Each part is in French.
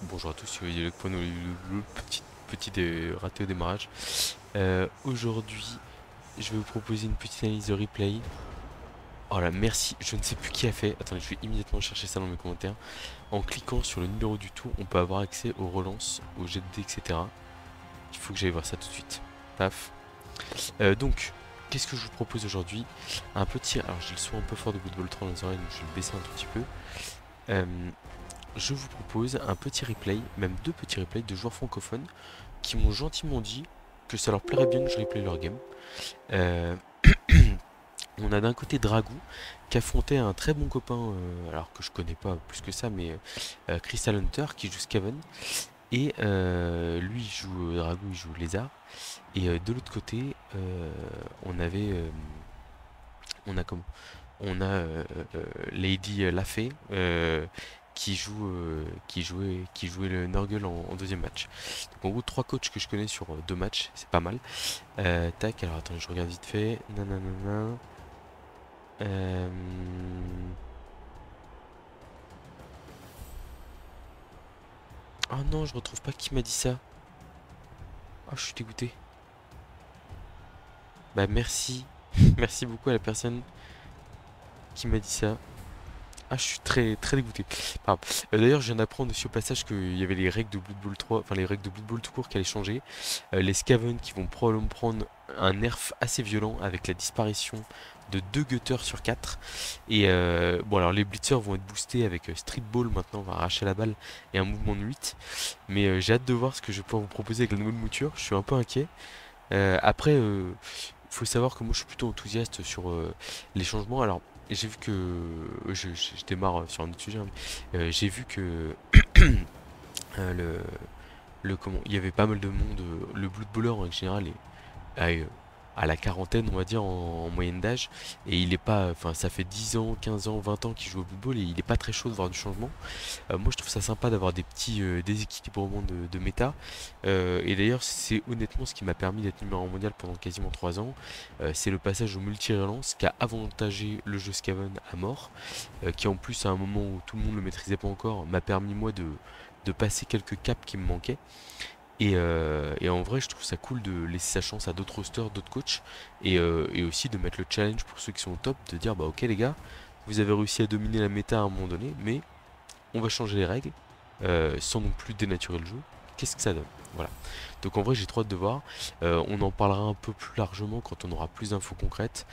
Bonjour à tous, c'est Olivier Lecpoint, le petit raté au démarrage. Aujourd'hui, je vais vous proposer une petite analyse de replay. Oh là, merci, je ne sais plus qui a fait. Attendez, je vais immédiatement chercher ça dans mes commentaires. En cliquant sur le numéro du tour, on peut avoir accès aux relances, aux jets de dés, etc. Il faut que j'aille voir ça tout de suite. Paf. Donc, qu'est-ce que je vous propose aujourd'hui? Un petit. Alors, j'ai le son un peu fort de Football 3 dans les oreilles, donc je vais le baisser un tout petit peu. Euh, je vous propose un petit replay, même deux petits replays de joueurs francophones qui m'ont gentiment dit que ça leur plairait bien que je replay leur game. Euh, on a d'un côté Dragou qui affrontait un très bon copain, alors que je connais pas plus que ça, mais Crystal Hunter qui joue Skaven. Et lui il joue Dragou, il joue Lézard. Et de l'autre côté, on avait. On a comment Lady Lafay qui jouait le Nurgle en deuxième match. Donc en gros trois coachs que je connais sur deux matchs, c'est pas mal. Tac, alors attends, je regarde vite fait. Nanana. Euh... Oh non, je retrouve pas qui m'a dit ça. Oh, je suis dégoûté. Bah merci. Merci beaucoup à la personne qui m'a dit ça. Ah, je suis très dégoûté. Enfin, d'ailleurs, je viens d'apprendre aussi au passage qu'il y avait les règles de Blood Bowl 3, enfin les règles de Blood Bowl tout court qui allaient changer. Les Skaven qui vont probablement prendre un nerf assez violent avec la disparition de 2 gutters sur 4. Et bon, alors les Blitzers vont être boostés avec Street Ball maintenant, on va arracher la balle et un mouvement de 8. Mais j'ai hâte de voir ce que je vais pouvoir vous proposer avec la nouvelle mouture. Je suis un peu inquiet. Après, faut savoir que moi je suis plutôt enthousiaste sur les changements. Alors, j'ai vu que. Je démarre sur un autre sujet, hein, mais, j'ai vu que euh, le, comment, il y avait pas mal de monde. Le Blood Bowler en général est à la quarantaine, on va dire, en moyenne d'âge. Et il est pas. Enfin, ça fait 10 ans, 15 ans, 20 ans qu'il joue au Blood Bowl et il est pas très chaud de voir du changement. Moi, je trouve ça sympa d'avoir des petits déséquilibres de méta. Et d'ailleurs, c'est honnêtement ce qui m'a permis d'être numéro 1 mondial pendant quasiment 3 ans. C'est le passage au multi-relance qui a avantagé le jeu Skaven à mort. Qui en plus, à un moment où tout le monde le maîtrisait pas encore, m'a permis moi de passer quelques caps qui me manquaient. Et en vrai, je trouve ça cool de laisser sa chance à d'autres rosters, d'autres coachs, et aussi de mettre le challenge pour ceux qui sont au top, de dire bah ok les gars, vous avez réussi à dominer la méta à un moment donné, mais on va changer les règles sans non plus dénaturer le jeu. Qu'est-ce que ça donne? Voilà. Donc en vrai, j'ai trop hâte de voir. On en parlera un peu plus largement quand on aura plus d'infos concrètes.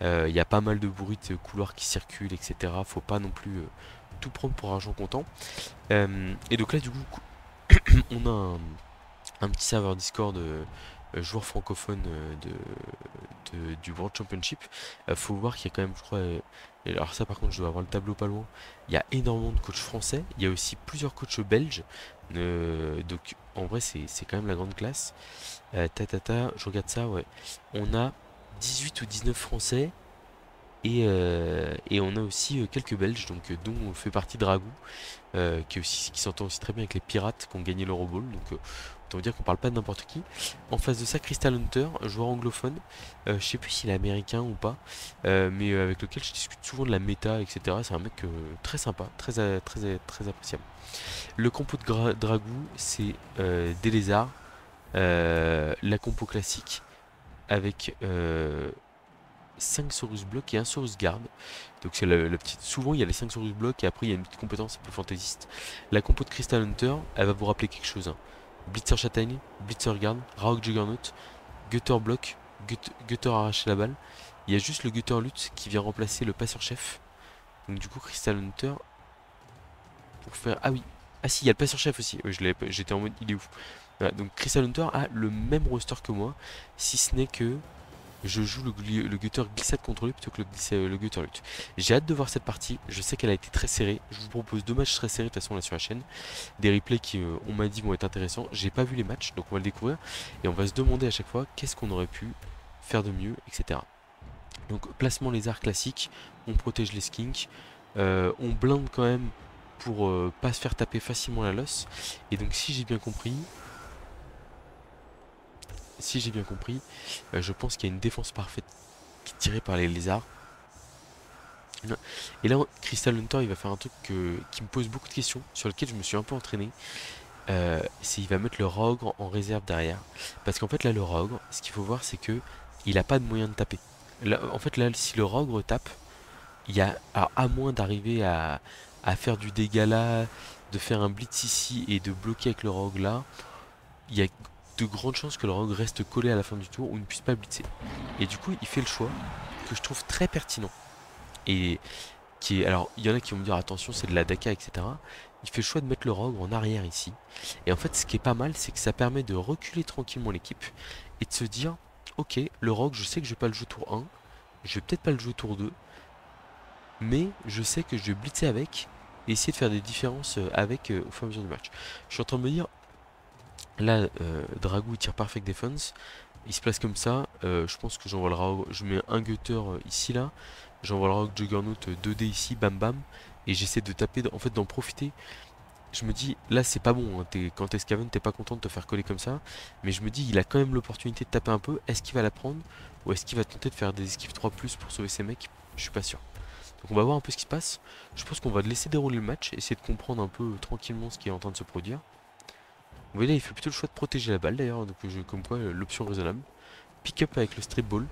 Il y a pas mal de bruits de couloirs qui circulent, etc. Faut pas non plus tout prendre pour argent comptant. Et donc là, du coup, on a un petit serveur Discord joueurs francophones du World Championship. Faut voir qu'il y a quand même, je crois, et alors ça par contre je dois avoir le tableau pas loin, il y a énormément de coachs français, il y a aussi plusieurs coachs belges, donc en vrai c'est quand même la grande classe. Je regarde ça, ouais. On a 18 ou 19 français et on a aussi quelques belges, donc dont fait partie Dragou, qui s'entend aussi très bien avec les pirates qui ont gagné l'Euroball. Donc autant dire qu'on parle pas de n'importe qui. En face de ça, Crystal Hunter, joueur anglophone. Je sais plus s'il est américain ou pas, mais avec lequel je discute souvent de la méta, etc. C'est un mec très sympa, très appréciable. Le compo de Dragou, c'est des lézards, la compo classique avec 5 Saurus Block et un Saurus Garde. Donc c'est la petite. Souvent il y a les 5 Saurus Block et après il y a une petite compétence un peu fantaisiste. La compo de Crystal Hunter, elle va vous rappeler quelque chose, hein. Blitzer Châtaigne, Blitzer Garde, Raok Juggernaut, Gutter Block, Gutter arracher la balle. Il y a juste le Gutter Lutte qui vient remplacer le passeur chef. Donc du coup Crystal Hunter pour faire. Ah oui. Ah si, il y a le passeur chef aussi. Ouais, j'étais en mode il est ouf. Voilà, donc Crystal Hunter a le même roster que moi, si ce n'est que je joue le Gutter glissade contre lui plutôt que le Gutter lutte. J'ai hâte de voir cette partie. Je sais qu'elle a été très serrée. Je vous propose deux matchs très serrés de toute façon là sur la chaîne. Des replays qui, on m'a dit, vont être intéressants. J'ai pas vu les matchs, donc on va le découvrir. Et on va se demander à chaque fois qu'est-ce qu'on aurait pu faire de mieux, etc. Donc placement lézard classique. On protège les skinks. On blinde quand même pour pas se faire taper facilement la losse. Et donc si j'ai bien compris, je pense qu'il y a une défense parfaite qui est tirée par les lézards. Ouais. Et là, Crystal Hunter, il va faire un truc qui me pose beaucoup de questions, sur lequel je me suis un peu entraîné. C'est il va mettre le rogue en réserve derrière. Parce qu'en fait, là, le rogue, ce qu'il faut voir, c'est que il a pas de moyen de taper. Là, en fait, là, si le rogue tape, il y a, alors, à moins d'arriver à faire du dégât là, de faire un blitz ici et de bloquer avec le rogue là, il y a de grandes chances que le rogue reste collé à la fin du tour ou ne puisse pas blitzer. Et du coup, il fait le choix que je trouve très pertinent. Et alors, il y en a qui vont me dire attention, c'est de la Daka, etc. Il fait le choix de mettre le rogue en arrière ici. Et en fait, ce qui est pas mal, c'est que ça permet de reculer tranquillement l'équipe et de se dire ok, le rogue, je sais que je vais pas le jouer tour 1, je vais peut-être pas le jouer tour 2, mais je sais que je vais blitzer avec et essayer de faire des différences avec au fur et à mesure du match. Je suis en train de me dire là, Dragou il tire Perfect Defense. Il se place comme ça. Je pense que j'envoie le Rogue. Je mets un Gutter ici là. J'envoie le Rogue Juggernaut 2D ici, bam bam. Et j'essaie de taper, en fait d'en profiter. Je me dis, là c'est pas bon, hein, quand t'es Scaven, t'es pas content de te faire coller comme ça. Mais je me dis, il a quand même l'opportunité de taper un peu. Est-ce qu'il va la prendre? Ou est-ce qu'il va tenter de faire des esquives 3 pour sauver ses mecs? Je suis pas sûr. Donc on va voir un peu ce qui se passe. Je pense qu'on va laisser dérouler le match, essayer de comprendre un peu tranquillement ce qui est en train de se produire. Vous voyez là, il fait plutôt le choix de protéger la balle d'ailleurs, donc comme quoi l'option raisonnable. Pick up avec le strip ball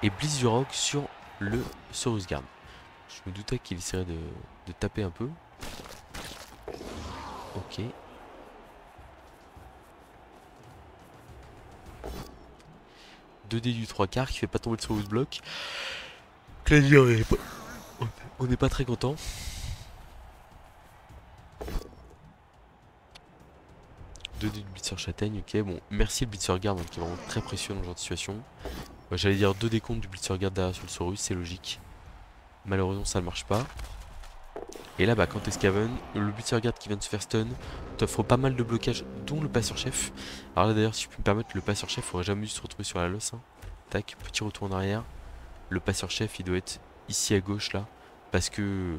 et Blitz du Rock sur le Saurus Guard. Je me doutais qu'il essaierait de taper un peu. Ok. 2D du 3 quarts qui fait pas tomber le Saurus block. Clavier, on n'est pas très content. Deux d du Blitzer châtaigne, ok. Bon, merci le Blitzer Guard hein, qui est vraiment très précieux dans ce genre de situation. J'allais dire 2 décomptes du Blitzer Guard derrière sur le Saurus, c'est logique. Malheureusement, ça ne marche pas. Et là, bah, quand t'es Scaven, le Blitzer Guard qui vient de se faire stun t'offre pas mal de blocages, dont le passeur chef. Alors là, d'ailleurs, si je peux me permettre, le passeur chef aurait jamais dû se retrouver sur la losse. Hein. Tac, petit retour en arrière. Le passeur chef, il doit être ici à gauche, là. Parce que,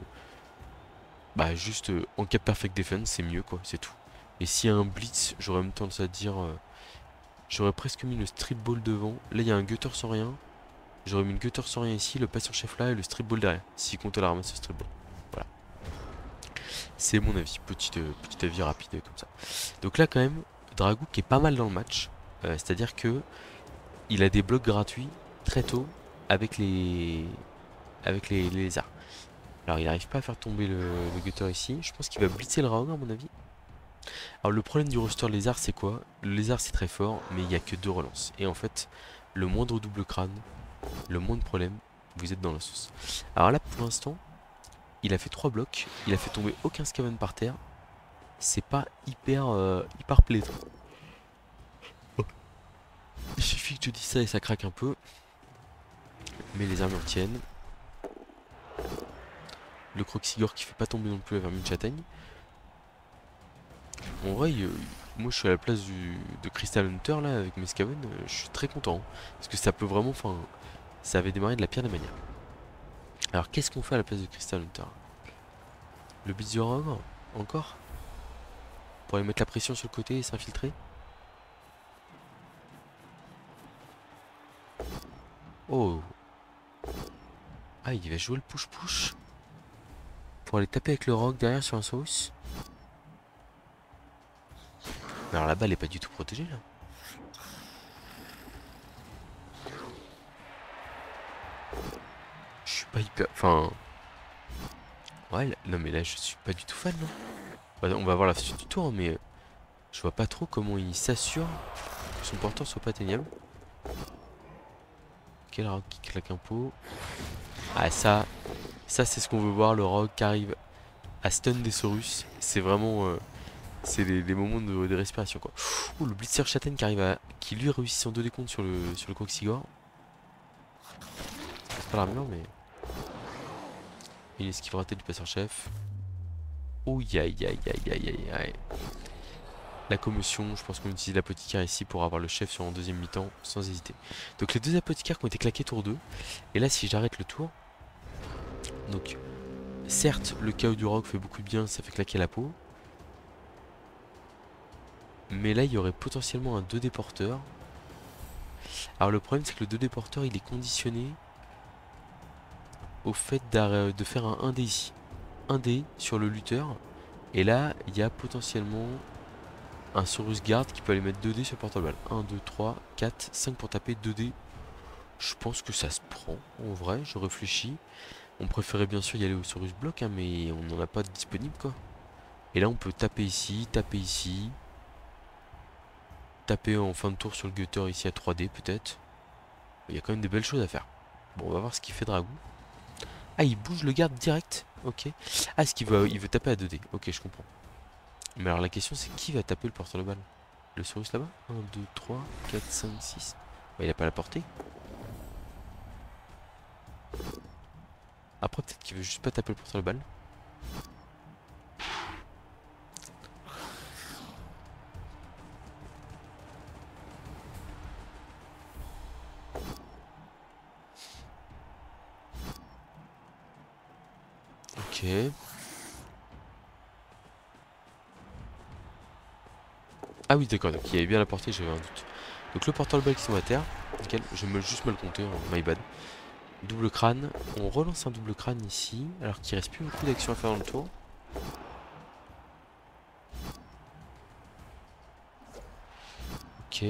bah, juste en cap perfect defense, c'est mieux, quoi, c'est tout. Et s'il y a un blitz, j'aurais même tendance à dire. J'aurais presque mis le strip ball devant. Là, il y a un gutter sans rien. J'aurais mis une gutter sans rien ici, le passeur chef là et le strip ball derrière. S'il compte la ramasser ce strip ball. Voilà. C'est mon avis, petit avis rapide comme ça. Donc là quand même, Dragou qui est pas mal dans le match. C'est-à-dire que il a des blocs gratuits très tôt avec les lézards. Alors il n'arrive pas à faire tomber le gutter ici. Je pense qu'il va blitzer le Raog à mon avis. Alors le problème du roster lézard c'est quoi? Le lézard c'est très fort mais il n'y a que 2 relances. Et en fait, le moindre double crâne, le moindre problème, vous êtes dans la sauce. Alors là pour l'instant, il a fait 3 blocs, il a fait tomber aucun Scaven par terre. C'est pas hyper plaisant. Il suffit que je dise ça et ça craque un peu. Mais les armures tiennent. Le Croxigore qui fait pas tomber non plus la vermine châtaigne. En vrai, moi je suis à la place de Crystal Hunter là avec mes Scaven. Je suis très content. Hein, parce que ça peut vraiment. Enfin, ça avait démarré de la pire des manières. Alors qu'est-ce qu'on fait à la place de Crystal Hunter? Le Blitz du Ogre? Encore? Pour aller mettre la pression sur le côté et s'infiltrer? Oh! Ah, il va jouer le push-push pour aller taper avec le rock derrière sur un sauce. Mais alors la balle est pas du tout protégée là. Je suis pas hyper. Enfin. Ouais, non mais là je suis pas du tout fan non. Bah, on va voir la suite du tour, mais je vois pas trop comment il s'assure que son porteur soit pas atteignable. Ok, le rock qui claque un pot. Ah, ça c'est ce qu'on veut voir, le rock qui arrive à stun des Saurus. C'est vraiment. C'est les moments de respiration quoi. Ouh, le Blitzer Châtaigne qui arrive à. Qui lui réussit son 2 décompte sur le Croxigore. C'est pas l'armure, mais. Il esquive raté du passeur chef. Ouh, aïe aïe aïe aïe aïe aïe. La commotion, je pense qu'on utilise l'apothicaire ici pour avoir le chef sur un deuxième mi-temps sans hésiter. Donc les 2 apothicaires qui ont été claqués tour 2. Et là si j'arrête le tour. Donc certes le chaos du rock fait beaucoup de bien, ça fait claquer la peau. Mais là il y aurait potentiellement un 2D porteur. Alors le problème c'est que le 2D porteur il est conditionné au fait de faire un 1D ici. 1D sur le lutteur. Et là, il y a potentiellement un Saurus Guard qui peut aller mettre 2D sur le porte-balle. 1, 2, 3, 4, 5 pour taper 2D. Je pense que ça se prend, en vrai, je réfléchis. On préférait bien sûr y aller au Saurus Block, hein, mais on n'en a pas de disponible, quoi. Et là, on peut taper ici, taper en fin de tour sur le Gutter ici à 3D, peut-être. Il y a quand même des belles choses à faire. Bon, on va voir ce qu'il fait Dragou. Ah, il bouge le garde direct. Ok. Ah, ce qu'il veut, il veut taper à 2D. Ok, je comprends. Mais alors la question, c'est qui va taper le porteur de balle? Le Saurus là-bas? 1, 2, 3, 4, 5, 6. Bah, il a pas la portée. Après, peut-être qu'il veut juste pas taper le porteur de balle. Ok. Ah oui, d'accord, donc il y avait bien la portée, j'avais un doute. Donc le porteur de balle qui sont à terre. Nickel, je vais juste me le compter, my bad. Double crâne. On relance un double crâne ici, alors qu'il reste plus beaucoup d'actions à faire dans le tour. Ok.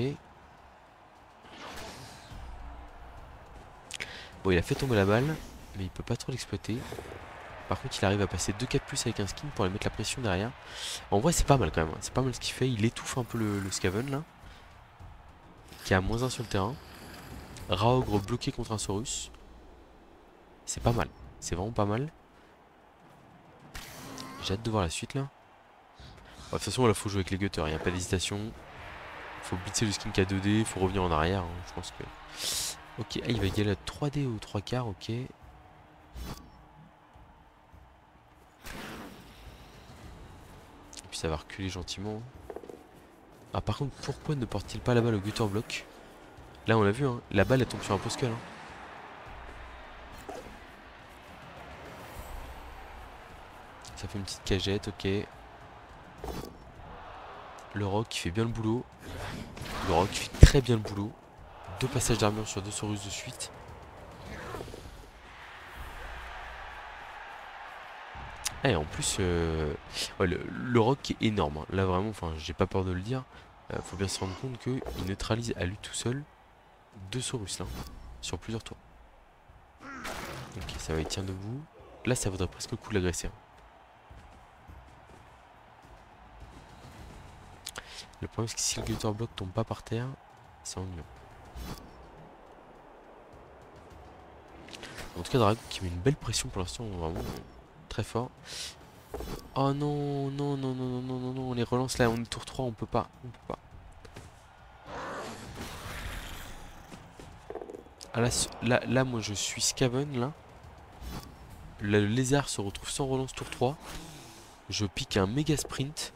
Bon, il a fait tomber la balle, mais il peut pas trop l'exploiter. Par contre, il arrive à passer 2-4 plus avec un skin pour aller mettre la pression derrière. En vrai, c'est pas mal quand même, hein. C'est pas mal ce qu'il fait. Il étouffe un peu le Skaven là, qui est à -1 sur le terrain. Raogre bloqué contre un Saurus. C'est pas mal. C'est vraiment pas mal. J'ai hâte de voir la suite là. Bon, de toute façon, là, faut jouer avec les gutters. Il n'y a pas d'hésitation. Faut blitzer le skin k 2D. Faut revenir en arrière, hein. Je pense que. Ok, ah, il va y aller à 3D ou 3 quarts. Ok. Et puis ça va reculer gentiment. Ah, par contre, pourquoi ne porte-t-il pas la balle au gutter block? Là, on l'a vu, hein. La balle elle tombe sur un Poskull, hein. Ça fait une petite cagette, ok. Le rock qui fait bien le boulot. Le rock qui fait très bien le boulot. 2 passages d'armure sur 2 Saurus de suite. Ah, et en plus, ouais, le rock est énorme, hein. Là vraiment, enfin, j'ai pas peur de le dire. Faut bien se rendre compte qu'il neutralise à lui tout seul 2 Saurus là, sur plusieurs tours. Ok, ça va, il tient debout. Là, ça vaudrait presque le coup de l'agresser, hein. Le problème, c'est que si le Glitter Block tombe pas par terre, c'est ennuyeux. En tout cas, Dragou qui met une belle pression pour l'instant, vraiment très fort. Oh non, non, non, non, non, non, non, non, on les relance là, on est tour 3, on peut pas, on peut pas. Ah là, moi je suis Skaven là. Le lézard se retrouve sans relance tour 3. Je pique un méga sprint.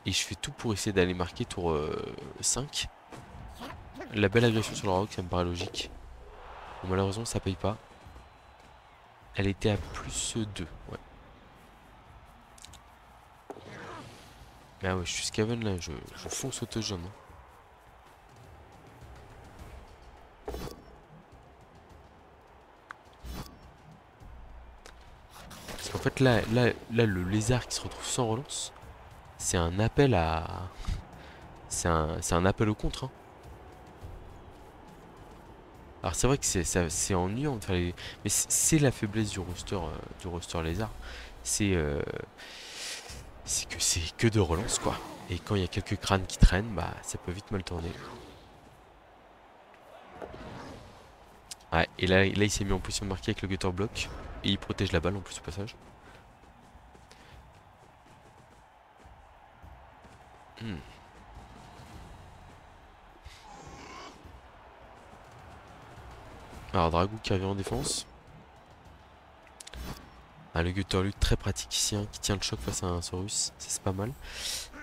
Et je fais tout pour essayer d'aller marquer tour 5. La belle agression sur le rock, ça me paraît logique. Bon, malheureusement, ça paye pas. Elle était à +2. Ouais. Mais ah ouais, je suis Skaven là, je fonce au jaune, hein. Parce qu'en fait, là, le lézard qui se retrouve sans relance, c'est un appel à. C'est un appel au contre, hein. Alors c'est vrai que c'est ennuyant de faire les. Mais c'est la faiblesse du roster lézard. C'est c'est que de relance quoi. Et quand il y a quelques crânes qui traînent, bah ça peut vite mal tourner. Ouais, et là il s'est mis en position de marquer avec le gutter block. Et il protège la balle en plus au passage. Hmm. Alors Dragou qui revient en défense. Ah, le gutter lui très pratique ici, hein, qui tient le choc face à un Saurus. Ça c'est pas mal.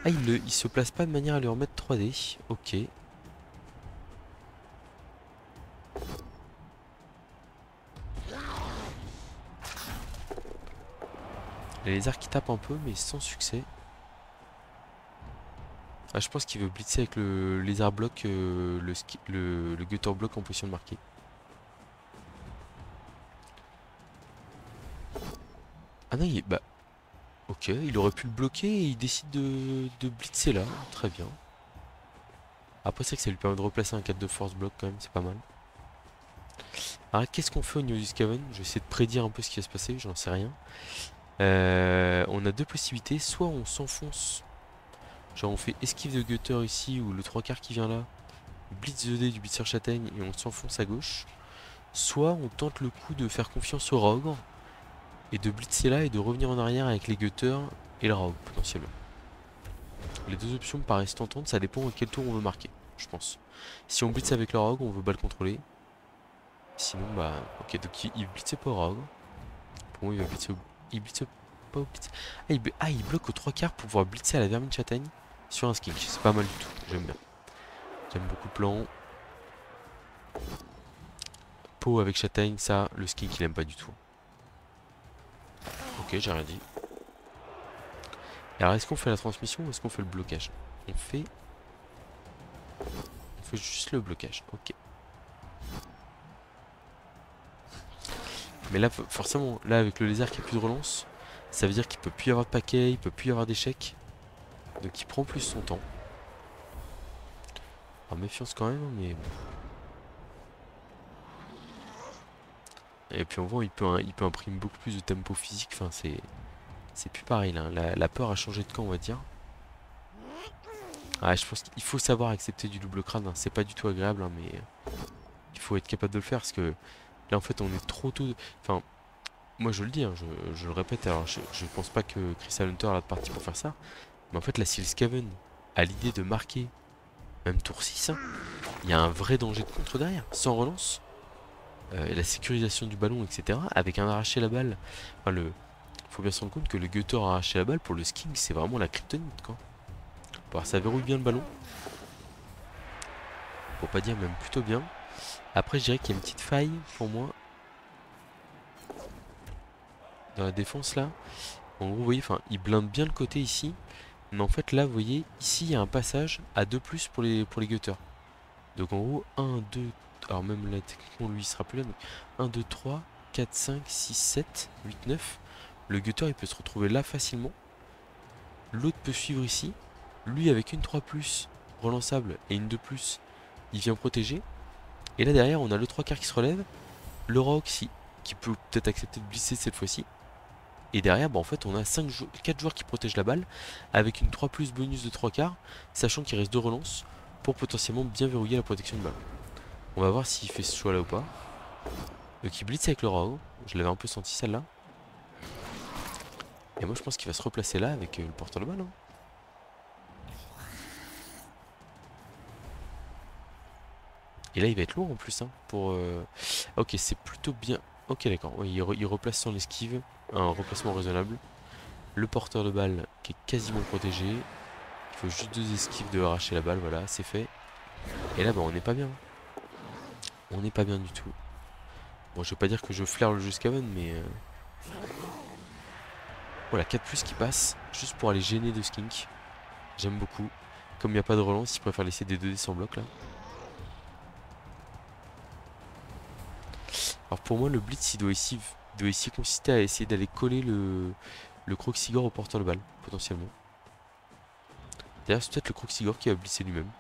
Ah, il se place pas de manière à lui remettre 3D. Ok. Les lézards qui tapent un peu, mais sans succès. Ah, je pense qu'il veut blitzer avec le lézard bloc, le gutter block en position de marquer. Ah non, bah, ok, il aurait pu le bloquer et il décide de blitzer là. Très bien. Après, c'est que ça lui permet de replacer un 4 de force block quand même, c'est pas mal. Alors, qu'est-ce qu'on fait au niveau du Skaven? Je vais essayer de prédire un peu ce qui va se passer, j'en sais rien. On a deux possibilités. Soit on s'enfonce, genre on fait esquive de Gutter ici, ou le 3 quarts qui vient là, blitz the dé du blitzer châtaigne et on s'enfonce à gauche. Soit on tente le coup de faire confiance au rogue et de blitzer là et de revenir en arrière avec les Gutters et le rogue potentiellement. Les deux options me paraissent tentantes, ça dépend à quel tour on veut marquer, je pense. Si on blitz avec le rogue, on veut balle contrôler. Sinon, bah, ok, donc il blitzait pas au rogue. Pour moi, il va blitzer au... Il blitze pas au blitz. Il bloque aux 3 quarts pour pouvoir blitzer à la vermine châtaigne sur un skink. C'est pas mal du tout, j'aime bien. J'aime beaucoup le plan. Peau avec châtaigne, ça, le skink il aime pas du tout. Ok, j'ai rien dit. Alors, est-ce qu'on fait la transmission ou est-ce qu'on fait le blocage? On fait juste le blocage, ok. Mais là, forcément, là avec le lézard qui a plus de relance, ça veut dire qu'il peut plus y avoir de paquet, il peut plus y avoir d'échecs. Donc il prend plus son temps. Alors méfiance quand même, hein, mais... Et puis on voit, il peut imprimer beaucoup plus de tempo physique, enfin c'est plus pareil là. La peur a changé de camp, on va dire. Ah, je pense qu'il faut savoir accepter du double crâne, hein. C'est pas du tout agréable, hein, mais il faut être capable de le faire parce que là en fait on est trop tôt. Enfin, moi je le dis, hein, je le répète, alors je pense pas que Crystal Hunter a parti pour faire ça. Mais en fait là si le Skaven a l'idée de marquer, même tour 6, hein, il y a un vrai danger de contre derrière. Sans relance, et la sécurisation du ballon, etc. Avec un arraché la balle. Enfin, faut bien se rendre compte que le Gutter arraché la balle pour le skink, c'est vraiment la kryptonite quoi. Bon, ça verrouille bien le ballon. Pour pas dire même plutôt bien. Après, je dirais qu'il y a une petite faille pour moi dans la défense là. En gros, vous voyez, enfin, il blinde bien le côté ici. Mais en fait, là, vous voyez, ici, il y a un passage à 2 plus pour les gutters. Donc en gros, 1, 2, alors même là, techniquement, lui, il sera plus là. Donc 1, 2, 3, 4, 5, 6, 7, 8, 9. Le gutter, il peut se retrouver là facilement. L'autre peut suivre ici. Lui, avec une 3 plus relançable et une 2 plus, il vient protéger. Et là, derrière, on a le 3 quarts qui se relève. Le rock, qui peut peut-être accepter de glisser cette fois-ci. Et derrière, bah, en fait, on a 4 joueurs qui protègent la balle avec une 3 plus bonus de 3 quarts, sachant qu'il reste 2 relances pour potentiellement bien verrouiller la protection de balle. On va voir s'il fait ce choix là ou pas. Donc il blitz avec le Rao, je l'avais un peu senti celle-là. Et moi je pense qu'il va se replacer là avec le porteur de balle, hein. Et là il va être lourd en plus, hein, pour... Ok, c'est plutôt bien... Ok, d'accord, ouais, il replace son esquive, un remplacement raisonnable. Le porteur de balle qui est quasiment protégé. Il faut juste 2 esquives de arracher la balle, voilà, c'est fait. Et là, bah, on n'est pas bien. On n'est pas bien du tout. Bon, je vais pas dire que je flaire le jeu Skaven, mais... Voilà, 4 plus qui passe, juste pour aller gêner de skink. J'aime beaucoup. Comme il n'y a pas de relance, il préfère laisser des 2D sans bloc là. Alors pour moi, le blitz, doit ici consister à essayer d'aller coller le Croxigore au porteur de balle, potentiellement. D'ailleurs, c'est peut-être le Croxigore qui va blitzer lui-même.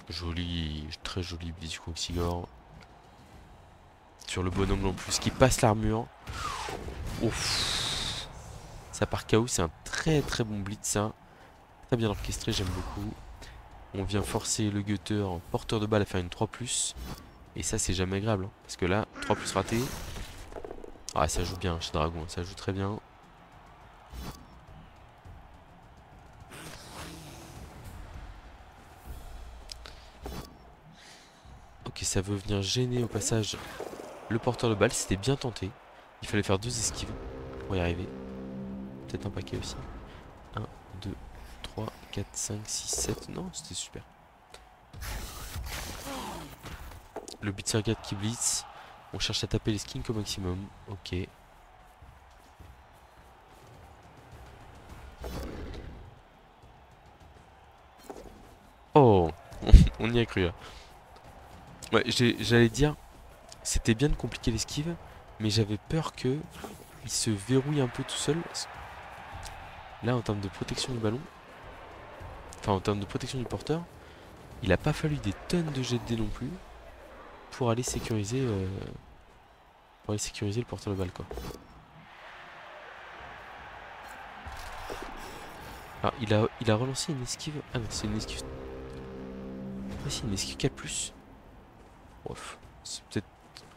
Joli, très joli blitz du Croxigore. Sur le bon angle en plus, qui passe l'armure. Ouf. Ça part KO, c'est un très très bon blitz ça. Très bien orchestré, j'aime beaucoup. On vient forcer le gutter porteur de balle à faire une 3 plus. Et ça c'est jamais agréable, hein, parce que là, 3 plus raté. Ah, ça joue bien chez Dragon, ça joue très bien. Ok, ça veut venir gêner au passage le porteur de balle, c'était bien tenté. Il fallait faire 2 esquives pour y arriver. Peut-être un paquet aussi. 1, 2, 3, 4, 5, 6, 7. Non, c'était super. Le blitzer 4 qui blitz. On cherche à taper les skins au maximum. Ok. Oh. On y a cru là. Ouais, j'allais dire, c'était bien de compliquer l'esquive, mais j'avais peur que il se verrouille un peu tout seul. Là, en termes de protection du ballon, enfin en termes de protection du porteur, il a pas fallu des tonnes de jets de dés non plus pour aller sécuriser le porteur de balle quoi. Alors il a relancé une esquive. Ah non, c'est une esquive. Ah si, une esquive 4+. Bref, c'est peut-être.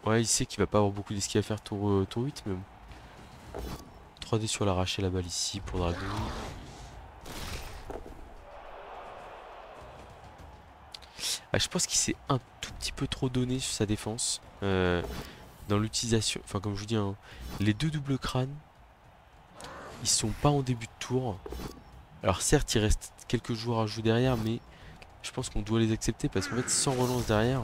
Ouais, il sait qu'il va pas avoir beaucoup d'esquives à faire tour 8, mais bon. 3D sur l'arraché la balle ici pour Dragon. Ah, je pense qu'il s'est un tout petit peu trop donné sur sa défense. Dans l'utilisation. Enfin, comme je vous dis, hein, les deux doubles crânes, ils sont pas en début de tour. Alors, certes, il reste quelques joueurs à jouer derrière, mais je pense qu'on doit les accepter parce qu'en fait, sans relance derrière,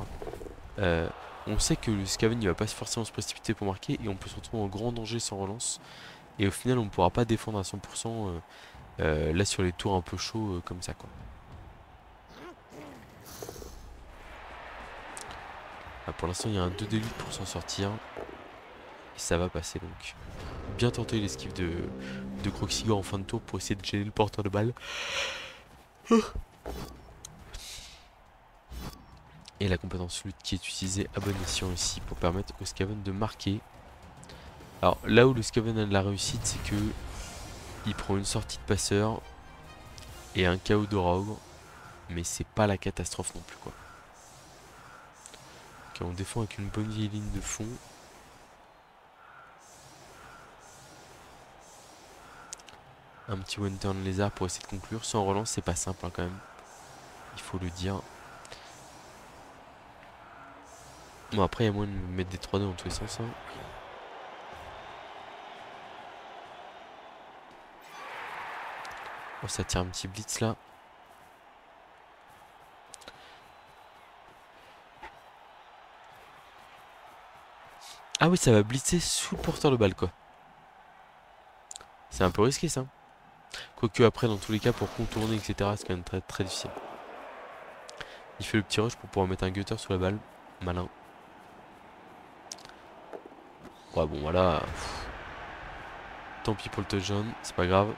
euh, on sait que le Skaven il va pas forcément se précipiter pour marquer et on peut se retrouver en grand danger sans relance. Et au final, on ne pourra pas défendre à 100% là sur les tours un peu chauds comme ça, quoi. Ah, pour l'instant, il y a un 2D8 pour s'en sortir. Et ça va passer donc. Bien tenté l'esquive de Croxigore en fin de tour pour essayer de gêner le porteur de balle. Et la compétence lutte qui est utilisée à bon escient ici pour permettre au Skaven de marquer. Alors là où le Skaven a de la réussite, c'est que il prend une sortie de passeur et un KO de Ogre, mais c'est pas la catastrophe non plus quoi. Ok, on défend avec une bonne vieille ligne de fond. Un petit one turn lézard pour essayer de conclure. Sans relance, c'est pas simple hein, quand même. Il faut le dire. Bon après il y a moyen de mettre des 3D dans tous les sens hein. Oh, ça tire un petit blitz là. Ah oui, ça va blitzer sous le porteur de balle quoi. C'est un peu risqué ça. Quoique après, dans tous les cas, pour contourner, etc., c'est quand même très, très difficile. Il fait le petit rush pour pouvoir mettre un gutter sous la balle. Malin. Ouais, bon, voilà. Tant pis pour le touchdown, c'est pas grave.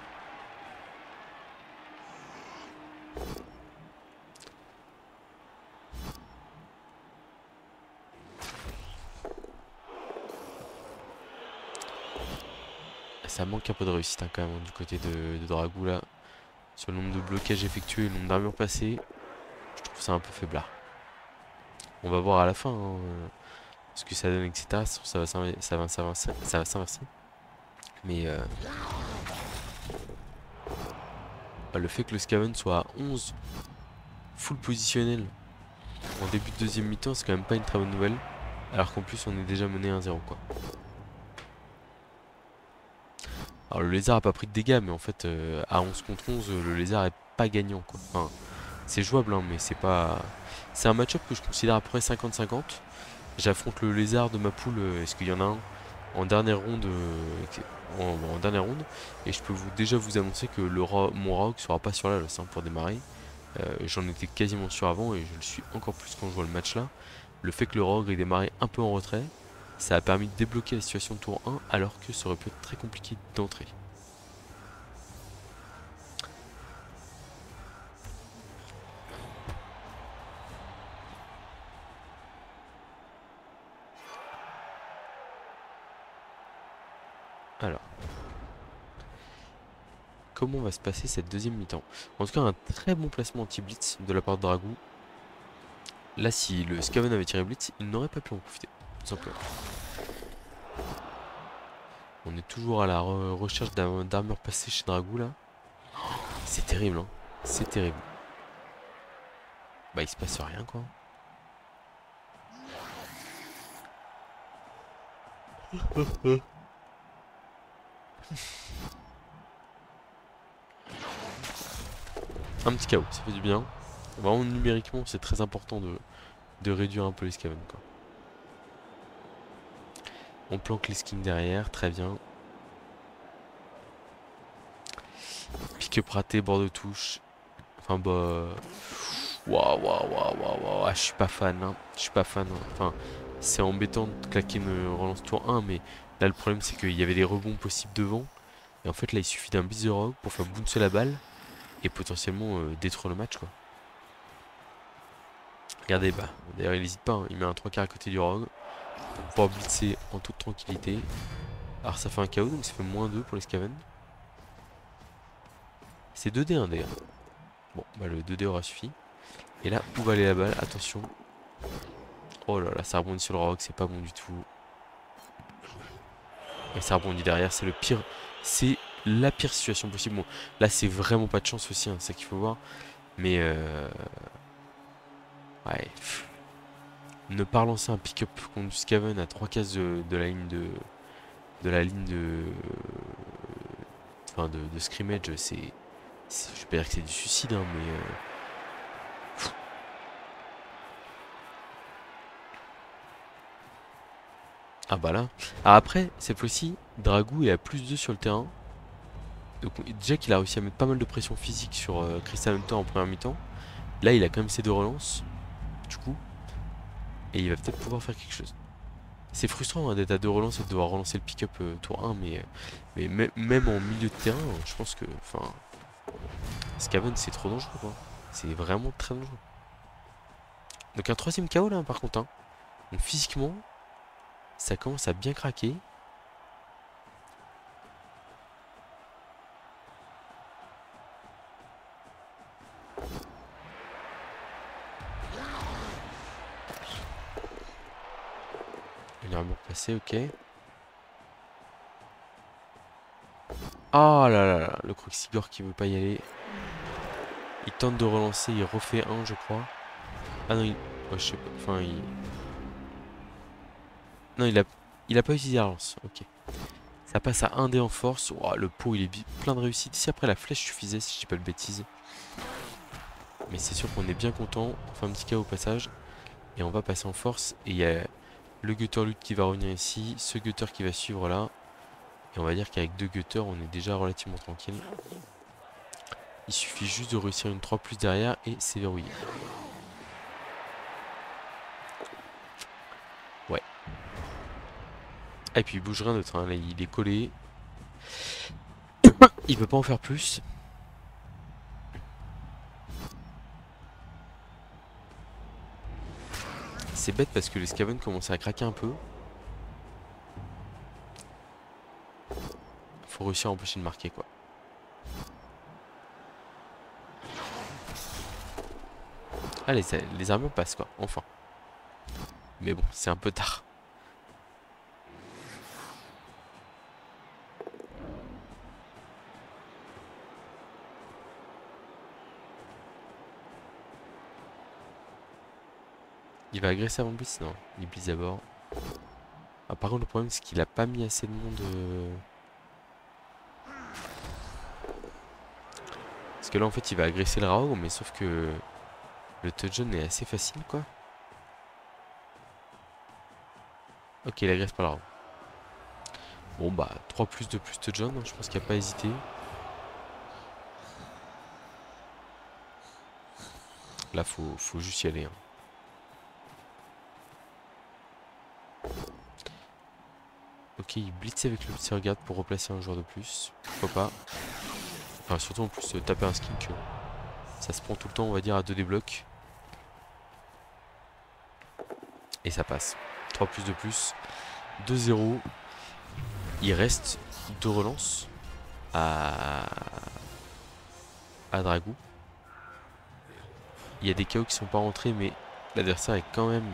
Ça manque un peu de réussite hein, quand même du côté de Dragou là. Sur le nombre de blocages effectués et le nombre d'armures passées, je trouve ça un peu faiblard. On va voir à la fin hein, ce que ça donne, etc. Ça va s'inverser. Mais bah, le fait que le Skaven soit à 11 full positionnel en début de deuxième mi-temps, c'est quand même pas une très bonne nouvelle. Alors qu'en plus, on est déjà mené 1-0 quoi. Alors le lézard a pas pris de dégâts, mais en fait, à 11 contre 11, le lézard est pas gagnant quoi. Enfin, c'est jouable, hein, mais c'est pas. C'est un match-up que je considère à peu près 50-50. J'affronte le lézard de ma poule, est-ce qu'il y en a un en dernière ronde, en dernière ronde, et je peux déjà vous annoncer que mon Rauk sera pas sur la losse hein, pour démarrer. J'en étais quasiment sûr avant et je le suis encore plus quand je vois le match là. Le fait que le Rogue ait démarré un peu en retrait, ça a permis de débloquer la situation de tour 1 alors que ça aurait pu être très compliqué d'entrer. Alors, comment va se passer cette deuxième mi-temps? En tout cas, un très bon placement anti-blitz de la part de Dragou. Là, si le Skaven avait tiré blitz, il n'aurait pas pu en profiter, tout simplement. On est toujours à la recherche d'armure passée chez Dragou là. C'est terrible, hein. C'est terrible. Bah, il se passe rien quoi. Un petit KO, ça fait du bien. Vraiment, numériquement, c'est très important de réduire un peu les Skaven quoi. On planque les skins derrière, très bien. Pick-up raté, bord de touche. Enfin bah... Waouh, waouh, waouh, waouh, waouh. Ah, je suis pas fan, hein. Je suis pas fan, hein. Enfin, c'est embêtant de claquer une relance tour 1, mais là, le problème, c'est qu'il y avait des rebonds possibles devant. Et en fait, là, il suffit d'un blitz de rogue pour faire bouncer la balle et potentiellement détruire le match, quoi. Regardez, bah, d'ailleurs, il n'hésite pas, hein. Il met un 3 quarts à côté du rogue pour pouvoir blitzer en toute tranquillité. Alors, ça fait un KO, donc ça fait -2 pour les Skaven. C'est 2D1 d'ailleurs. Bon, bah, le 2D aura suffi. Et là, où va aller la balle? Attention. Oh là là, ça rebondit sur le rogue, c'est pas bon du tout. Et ça rebondit derrière, c'est le pire. C'est la pire situation possible. Bon, là, c'est vraiment pas de chance aussi, hein, c'est ça qu'il faut voir. Mais ouais. Ne pas relancer un pick-up contre du Skaven à 3 cases de la ligne de la ligne de. Enfin, de scrimmage, je vais pas dire que c'est du suicide, hein, mais. Ah bah là. Ah, après, cette fois-ci, Dragou est à +2 sur le terrain. Donc, déjà qu'il a réussi à mettre pas mal de pression physique sur Crystal Hunter en première mi-temps. Là, il a quand même ses 2 relances, du coup. Et il va peut-être pouvoir faire quelque chose. C'est frustrant, hein, d'être à 2 relances et de devoir relancer le pick-up tour 1, mais même en milieu de terrain, je pense que. Enfin, Skaven, c'est trop dangereux, quoi. C'est vraiment très dangereux. Donc, un troisième KO là, par contre, hein. Donc, physiquement, ça commence à bien craquer. Une armure passée, ok. Oh là là là, le Croxigore qui veut pas y aller. Il tente de relancer, il refait un, je crois. Ah non, ouais, je sais pas. Enfin, non, il a pas utilisé la relance. Ok. Ça passe à 1 dé en force. Ouah, le pot, il est plein de réussite. Si après la flèche suffisait, si je dis pas de bêtises. Mais c'est sûr qu'on est bien content. On fait un petit KO au passage. Et on va passer en force. Et il y a le Gutter Lutte qui va revenir ici. Ce Gutter qui va suivre là. Et on va dire qu'avec 2 Gutters, on est déjà relativement tranquille. Il suffit juste de réussir une 3 plus derrière et c'est verrouillé. Ouais. Ah, et puis il bouge rien d'autre, hein. Là, il est collé. Il peut pas en faire plus. C'est bête parce que les Skaven commencent à craquer un peu. Faut réussir à empêcher de marquer, quoi. Ah, les armures passent, quoi. Enfin. Mais bon, c'est un peu tard. Il va agresser avant le blitz? Non, il blitz d'abord. Ah, par contre, le problème, c'est qu'il a pas mis assez de monde. Parce que là, en fait, il va agresser le Rao, mais sauf que le touchdown est assez facile, quoi. Ok, il agresse pas le Rao. Bon, bah, 3 plus de plus touchdown, hein, je pense qu'il a pas hésité. Là, faut juste y aller, hein. Ok, il blitz avec le petit regard pour replacer un joueur de plus. Pourquoi pas. Enfin, surtout en plus, taper un skin que ça se prend tout le temps, on va dire, à 2 déblocs. Et ça passe. 3 plus de plus. 2-0. Il reste 2 relances à Dragou. Il y a des KO qui sont pas rentrés, mais l'adversaire est quand même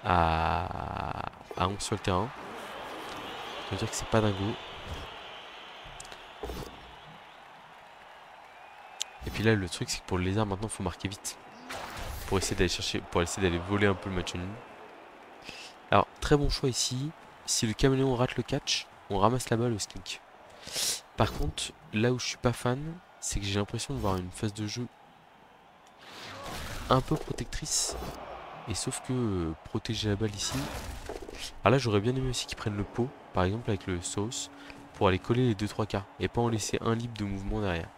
à 11 sur le terrain. Ça veut dire que c'est pas dingo. Et puis là, le truc, c'est que pour le lézard, maintenant, il faut marquer vite. Pour essayer d'aller chercher, pour essayer d'aller voler un peu le match nul. Alors, très bon choix ici. Si le caméléon rate le catch, on ramasse la balle au skink. Par contre, là où je suis pas fan, c'est que j'ai l'impression de voir une phase de jeu un peu protectrice. Et sauf que protéger la balle ici. Alors là, j'aurais bien aimé aussi qu'ils prennent le pot, par exemple avec le sauce, pour aller coller les 2-3 quarts. Et pas en laisser un libre de mouvement derrière.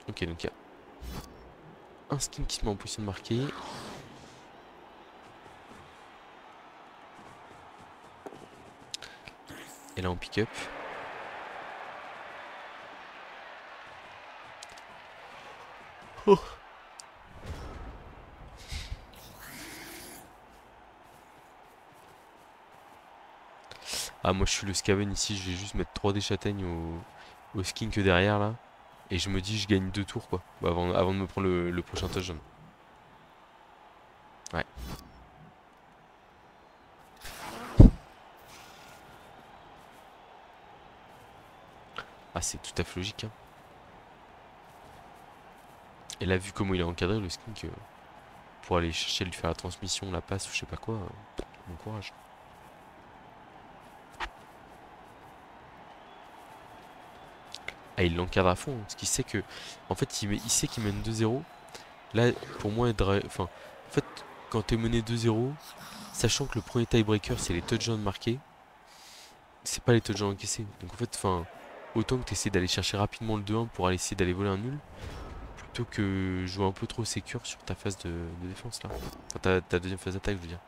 Ok, donc il y a un skin qui se met en position de marquer. Et là on pick up. Oh. Ah moi je suis le Skaven ici, je vais juste mettre 3 des châtaignes au skin que derrière là. Et je me dis je gagne 2 tours quoi. Bah, avant de me prendre le prochain touchdown. Ouais. Ah c'est tout à fait logique hein. Et là vu comment il est encadré le skin que pour aller chercher lui faire la transmission, la passe ou je sais pas quoi, bon courage. Ah il l'encadre à fond, hein, parce qu'il sait que. En fait il sait qu'il mène 2-0. Là pour moi enfin en fait quand t'es mené 2-0, sachant que le premier tiebreaker c'est les touchdowns marqués, c'est pas les touchdowns encaissés. Donc en fait enfin autant que t'essaies d'aller chercher rapidement le 2-1 pour aller essayer d'aller voler un nul, plutôt que jouer un peu trop sécure sur ta phase de défense là. Enfin ta deuxième phase d'attaque je veux dire.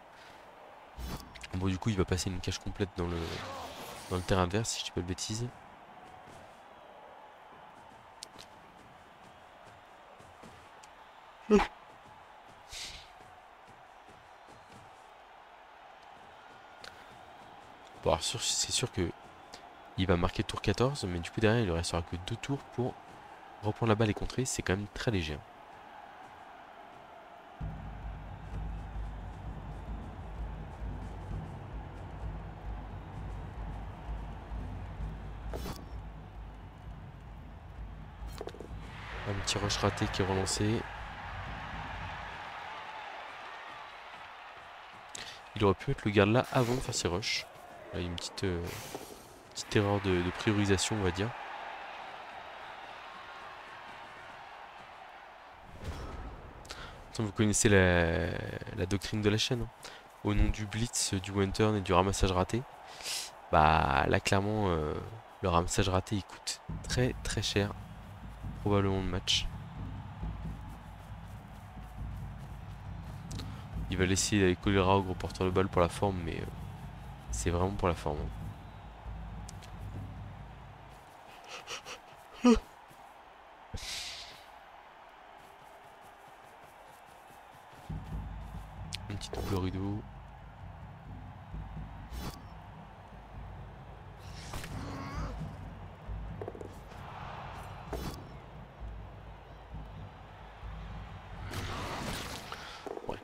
Bon du coup il va passer une cage complète dans le terrain adverse si je dis pas de bêtises. Bon alors c'est sûr que il va marquer tour 14, mais du coup derrière il lui restera que 2 tours pour reprendre la balle et contrer, c'est quand même très léger, hein. Un petit rush raté qui est relancé. Il aurait pu mettre le garde là avant de faire ses rushs. Là, il y a une petite erreur de priorisation, on va dire. Attends, vous connaissez la doctrine de la chaîne, hein. Au nom du blitz, du one turn et du ramassage raté. Bah là, clairement, le ramassage raté, il coûte très très cher. Probablement le match. Il va laisser les Colera au gros porteur de balle pour la forme, mais c'est vraiment pour la forme, hein. Une petite double rideau. Ouais.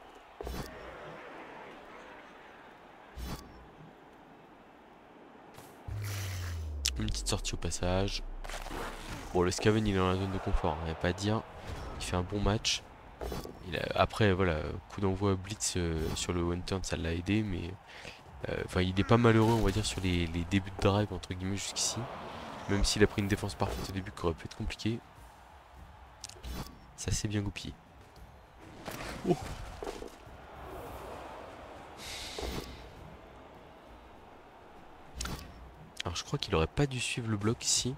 Une petite sortie au passage. Bon, le Skaven il est dans la zone de confort, il n'y a pas à dire. Il fait un bon match. Après, voilà, coup d'envoi blitz sur le one turn, ça l'a aidé, mais enfin, il est pas malheureux, on va dire, sur les débuts de drive entre guillemets jusqu'ici. Même s'il a pris une défense parfaite au début, qui aurait pu être compliqué, ça s'est bien goupillé. Oh. Alors, je crois qu'il aurait pas dû suivre le bloc ici.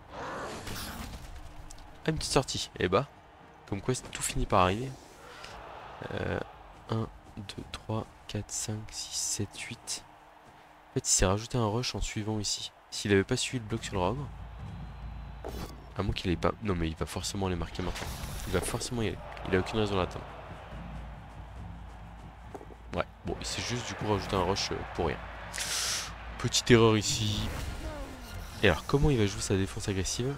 Ah, une petite sortie. Et bah, comme quoi, tout finit par arriver. 1, 2, 3, 4, 5, 6, 7, 8. En fait, il s'est rajouté un rush en suivant ici. S'il avait pas suivi le bloc sur le rogue, à moins qu'il ait pas. Non, mais il va forcément les marquer maintenant. Il va forcément y aller. Il a aucune raison d'attendre. Ouais, bon, il s'est juste du coup rajouté un rush pour rien. Petite erreur ici. Et alors, comment il va jouer sa défense agressive?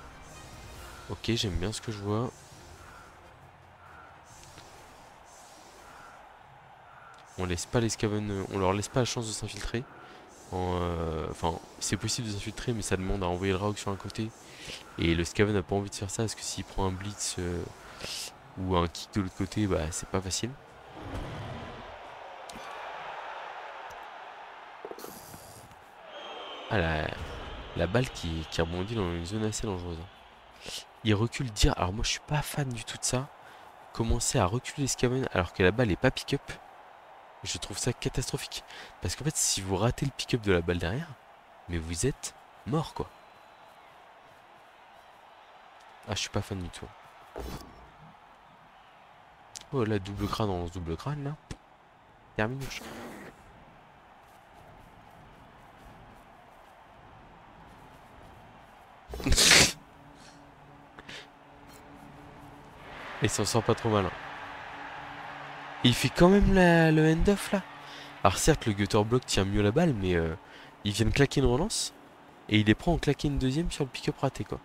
Ok, j'aime bien ce que je vois. On laisse pas les Skaven, on leur laisse pas la chance de s'infiltrer. Enfin, c'est possible de s'infiltrer, mais ça demande à envoyer le rogue sur un côté. Et le Skaven n'a pas envie de faire ça, parce que s'il prend un blitz ou un kick de l'autre côté, bah c'est pas facile. Ah la balle qui rebondit dans une zone assez dangereuse, hein. Il recule dire. Alors moi je suis pas fan du tout de ça. Commencer à reculer les Skaven alors que la balle est pas pick-up. Je trouve ça catastrophique. Parce qu'en fait si vous ratez le pick-up de la balle derrière, mais vous êtes mort quoi. Ah je suis pas fan du tout. Oh là, double crâne dans ce double crâne là. Terminé. Il s'en sort pas trop mal, hein. Et il fait quand même le end-off là. Alors certes, le gutter block tient mieux la balle, mais il vient de claquer une relance. Et il les prend en claquer une deuxième sur le pick-up raté quoi.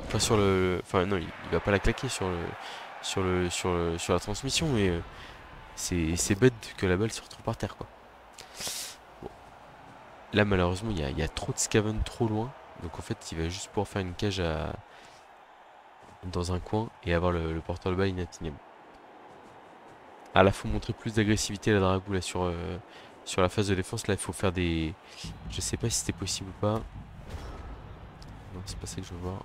Enfin sur le. Enfin non, il va pas la claquer sur la transmission, mais c'est bête que la balle se retrouve par terre quoi. Bon. Là malheureusement il y a trop de scaven trop loin. Donc en fait il va juste pouvoir faire une cage dans un coin et avoir le porteur de balle inatteignable. Ah là faut montrer plus d'agressivité à la Dragou là sur la phase de défense. Là il faut faire des. Je sais pas si c'était possible ou pas. Non c'est pas ça que je veux voir.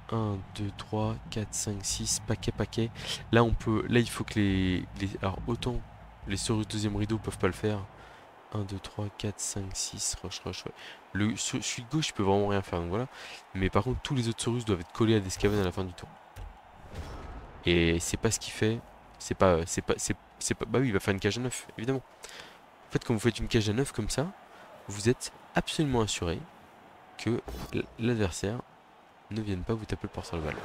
1, 2, 3, 4, 5, 6, paquet. Là on peut. Là il faut que alors autant les Sorus deuxième rideau peuvent pas le faire. 1, 2, 3, 4, 5, 6, rush, ouais. Celui de gauche il peut vraiment rien faire donc voilà. Mais par contre tous les autres Sorus doivent être collés à des Skaven à la fin du tour. Et c'est pas ce qu'il fait. Bah oui il va faire une cage à 9 évidemment. En fait quand vous faites une cage à 9 comme ça, vous êtes absolument assuré que l'adversaire ne vienne pas vous taper le porteur de balle.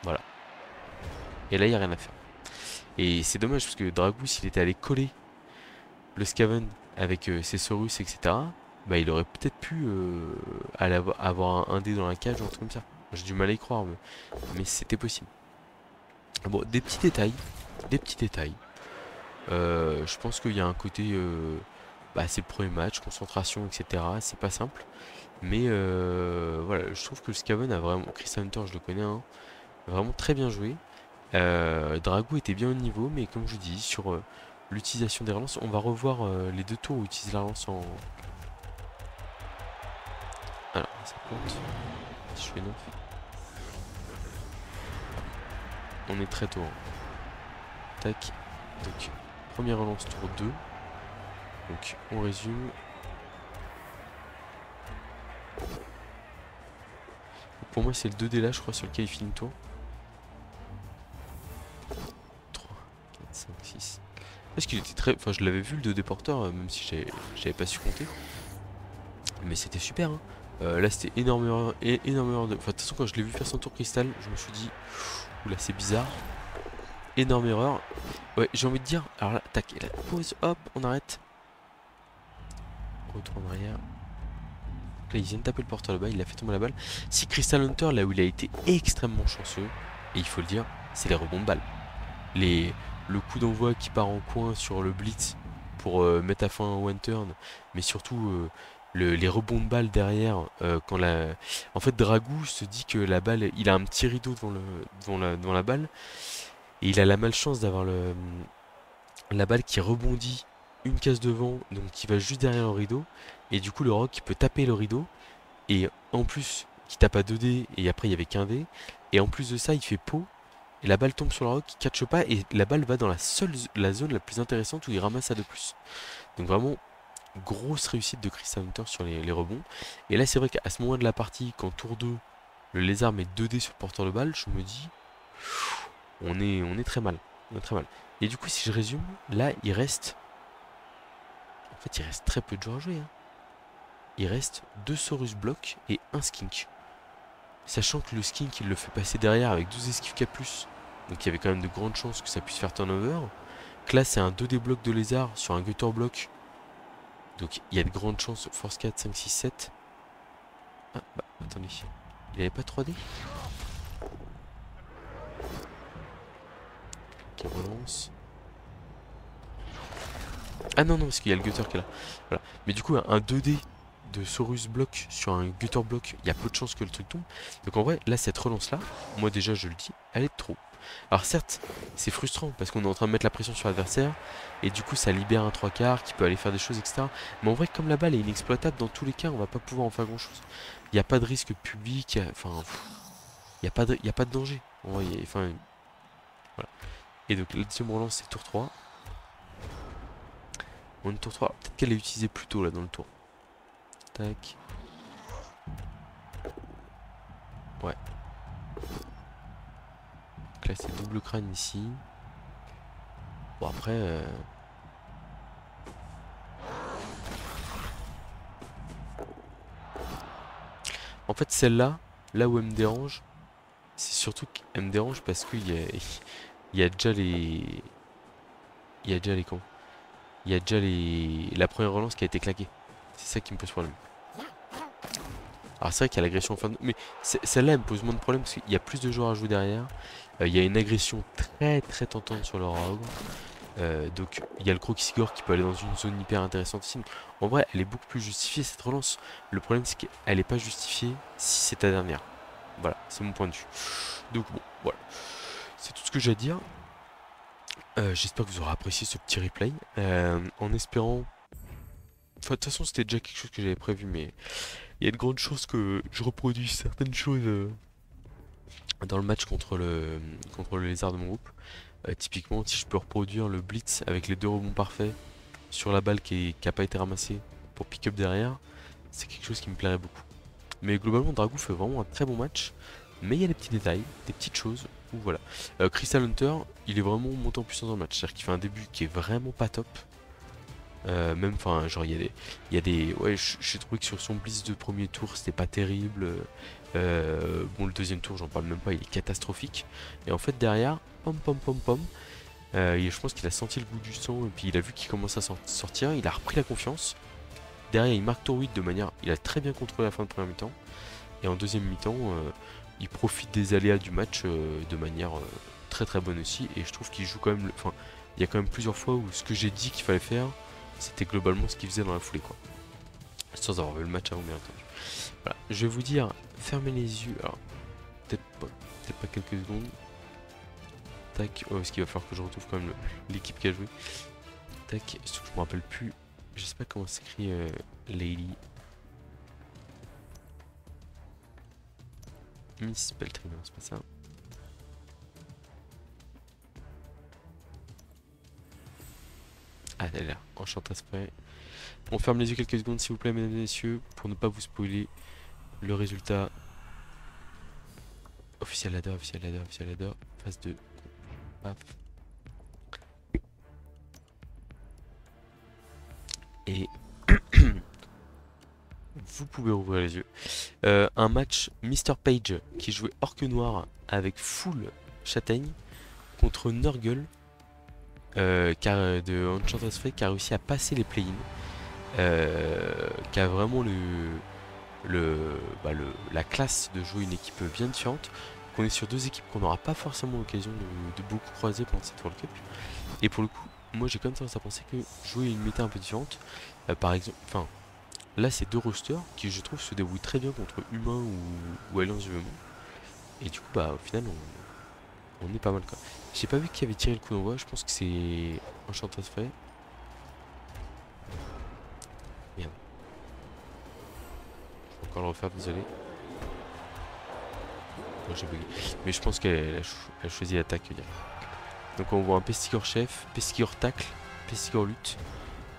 Voilà. Et là, il n'y a rien à faire. Et c'est dommage parce que Dragou, s'il était allé coller le Skaven avec ses Sorus, etc., bah il aurait peut-être pu avoir un dé dans la cage ou un truc comme ça. J'ai du mal à y croire, mais c'était possible. Bon, des petits détails. Des petits détails. Je pense qu'il y a un côté. Bah, c'est le premier match, concentration, etc. C'est pas simple. Mais voilà, je trouve que le Skaven a vraiment. Chris Hunter, je le connais, hein, vraiment très bien joué. Dragou était bien au niveau, mais comme je vous dis, sur l'utilisation des relances, on va revoir les deux tours où utilise la relance en. Alors, ça compte. Si je fais 9. On est très tôt, hein. Tac. Donc, première relance tour 2. Donc, on résume. Pour moi, c'est le 2D là, je crois, sur lequel il finit le tour. 3, 4, 5, 6. Parce qu'il était très. Enfin, je l'avais vu le 2D porteur, même si j'avais pas su compter. Mais c'était super, hein. Là, c'était énorme erreur. Énorme erreur de. Enfin, de toute façon, quand je l'ai vu faire son tour cristal, je me suis dit. Oula, c'est bizarre. Énorme erreur. Ouais, j'ai envie de dire. Alors là, tac, la pause, hop, on arrête. Retour en arrière. Là, il vient de taper le porteur là-bas, il a fait tomber la balle. Si Crystal Hunter, là où il a été extrêmement chanceux, et il faut le dire, c'est les rebonds de balles. Le coup d'envoi qui part en coin sur le blitz pour mettre à fin un one turn, mais surtout les rebonds de balles derrière. En fait, Dragou se dit que la balle, il a un petit rideau devant la balle, et il a la malchance d'avoir la balle qui rebondit une case devant, donc qui va juste derrière le rideau, et du coup le rock qui peut taper le rideau, et en plus qui tape à 2D, et après il y avait qu'un dé, et en plus de ça il fait pot, et la balle tombe sur le rock, il catche pas, et la balle va dans la zone la plus intéressante où il ramasse à 2+. Donc vraiment, grosse réussite de Crystal Hunter sur les rebonds. Et là c'est vrai qu'à ce moment de la partie, quand tour 2, le lézard met 2D sur le porteur de balle, je me dis, on est très mal. On est très mal. Et du coup si je résume, là il reste très peu de joueurs à jouer, hein. Il reste 2 Saurus blocs et un skink. Sachant que le skink il le fait passer derrière avec 12 esquives K+. Donc il y avait quand même de grandes chances que ça puisse faire turnover. Que là c'est un 2D bloc de lézard sur un gutter block. Donc il y a de grandes chances. Force 4, 5, 6, 7. Ah bah attendez. Il avait pas 3D. Ok, relance. Ah non, parce qu'il y a le gutter qui est là. Voilà. Mais du coup, un 2D de Saurus block sur un gutter block, il y a peu de chances que le truc tombe. Donc en vrai, là, cette relance-là, moi déjà, je le dis, elle est de trop. Alors certes, c'est frustrant parce qu'on est en train de mettre la pression sur l'adversaire et du coup, ça libère un 3/4 qui peut aller faire des choses, etc. Mais en vrai, comme la balle est inexploitable, dans tous les cas, on va pas pouvoir en faire grand-chose. Il n'y a pas de risque public, enfin, il y a pas de danger. En vrai, enfin, voilà. Et donc, la deuxième relance, c'est tour 3. On est tour 3. Peut-être qu'elle est utilisée plus tôt là dans le tour. Tac. Ouais. Donc là c'est double crâne ici. Bon après... En fait celle-là, là où elle me dérange, c'est surtout qu'elle me dérange parce qu'il y a... il y a déjà les... Il y a déjà les cons. Il y a déjà les... la première relance qui a été claquée. C'est ça qui me pose problème. Alors c'est vrai qu'il y a l'agression en fin de... Mais celle-là elle me pose moins de problèmes parce qu'il y a plus de joueurs à jouer derrière. Il y a une agression très très tentante sur leur ogre. Donc il y a le Croquisigore qui peut aller dans une zone hyper intéressante ici. En vrai elle est beaucoup plus justifiée cette relance. Le problème c'est qu'elle n'est pas justifiée si c'est ta dernière. Voilà, c'est mon point de vue. Donc bon, voilà. C'est tout ce que j'ai à dire. J'espère que vous aurez apprécié ce petit replay. En espérant... Enfin, de toute façon, c'était déjà quelque chose que j'avais prévu, mais il y a de grandes chances que je reproduise certaines choses dans le match contre le lézard de mon groupe. Typiquement, si je peux reproduire le blitz avec les deux rebonds parfaits sur la balle qui a pas été ramassée pour pick-up derrière, c'est quelque chose qui me plairait beaucoup. Mais globalement, Dragou fait vraiment un très bon match. Mais il y a des petits détails, des petites choses. Où voilà. Crystal Hunter, il est vraiment monté en puissance dans le match. C'est-à-dire qu'il fait un début qui est vraiment pas top. Même, enfin, genre, il y a des. Ouais, j'ai trouvé que sur son blitz de premier tour, c'était pas terrible. Bon, le deuxième tour, j'en parle même pas, il est catastrophique. Et en fait, derrière, pom pom pom pom. Je pense qu'il a senti le goût du sang et puis il a vu qu'il commençait à sortir. Il a repris la confiance. Derrière, il marque tour 8 de manière. Il a très bien contrôlé la fin de première mi-temps. Et en deuxième mi-temps, il profite des aléas du match de manière très très bonne aussi. Et je trouve qu'il joue quand même. Enfin, il y a quand même plusieurs fois où ce que j'ai dit qu'il fallait faire, c'était globalement ce qu'il faisait dans la foulée, quoi. Sans avoir vu le match avant, bien entendu. Voilà, je vais vous dire, fermez les yeux. Alors, peut-être pas quelques secondes. Tac, oh, parce qu'il va falloir que je retrouve quand même l'équipe qui a joué. Tac, surtout que je me rappelle plus. Je sais pas comment s'écrit Lady. Miss Peltry, non, c'est pas ça. Ah, elle est là, enchanté spray. On ferme les yeux quelques secondes, s'il vous plaît, mesdames et messieurs, pour ne pas vous spoiler le résultat. Officiel ladder, officiel ladder, officiel ladder. Phase 2. Paf. Et vous pouvez rouvrir les yeux. Un match Mr. Page qui jouait Orque Noir avec full châtaigne contre Nurgle de Enchantress Frey qui a réussi à passer les play-in. Qui a vraiment la classe de jouer une équipe bien différente. Donc on est sur deux équipes qu'on n'aura pas forcément l'occasion de beaucoup croiser pendant cette World Cup. Et pour le coup, moi j'ai quand même tendance à penser que jouer une méta un peu différente, par exemple, enfin, là c'est deux rosters qui je trouve se débrouillent très bien contre humains ou Alliance du Moment. Et du coup, bah au final, on est pas mal quoi. J'ai pas vu qui avait tiré le coup d'envoi, je pense que c'est Enchantress Frey. Merde. Je vais encore le refaire, désolé. Non, j'ai bugué. Mais je pense qu'elle a choisi l'attaque direct. Donc on voit un Pestigore chef, Pestigore tacle, Pestigore lutte.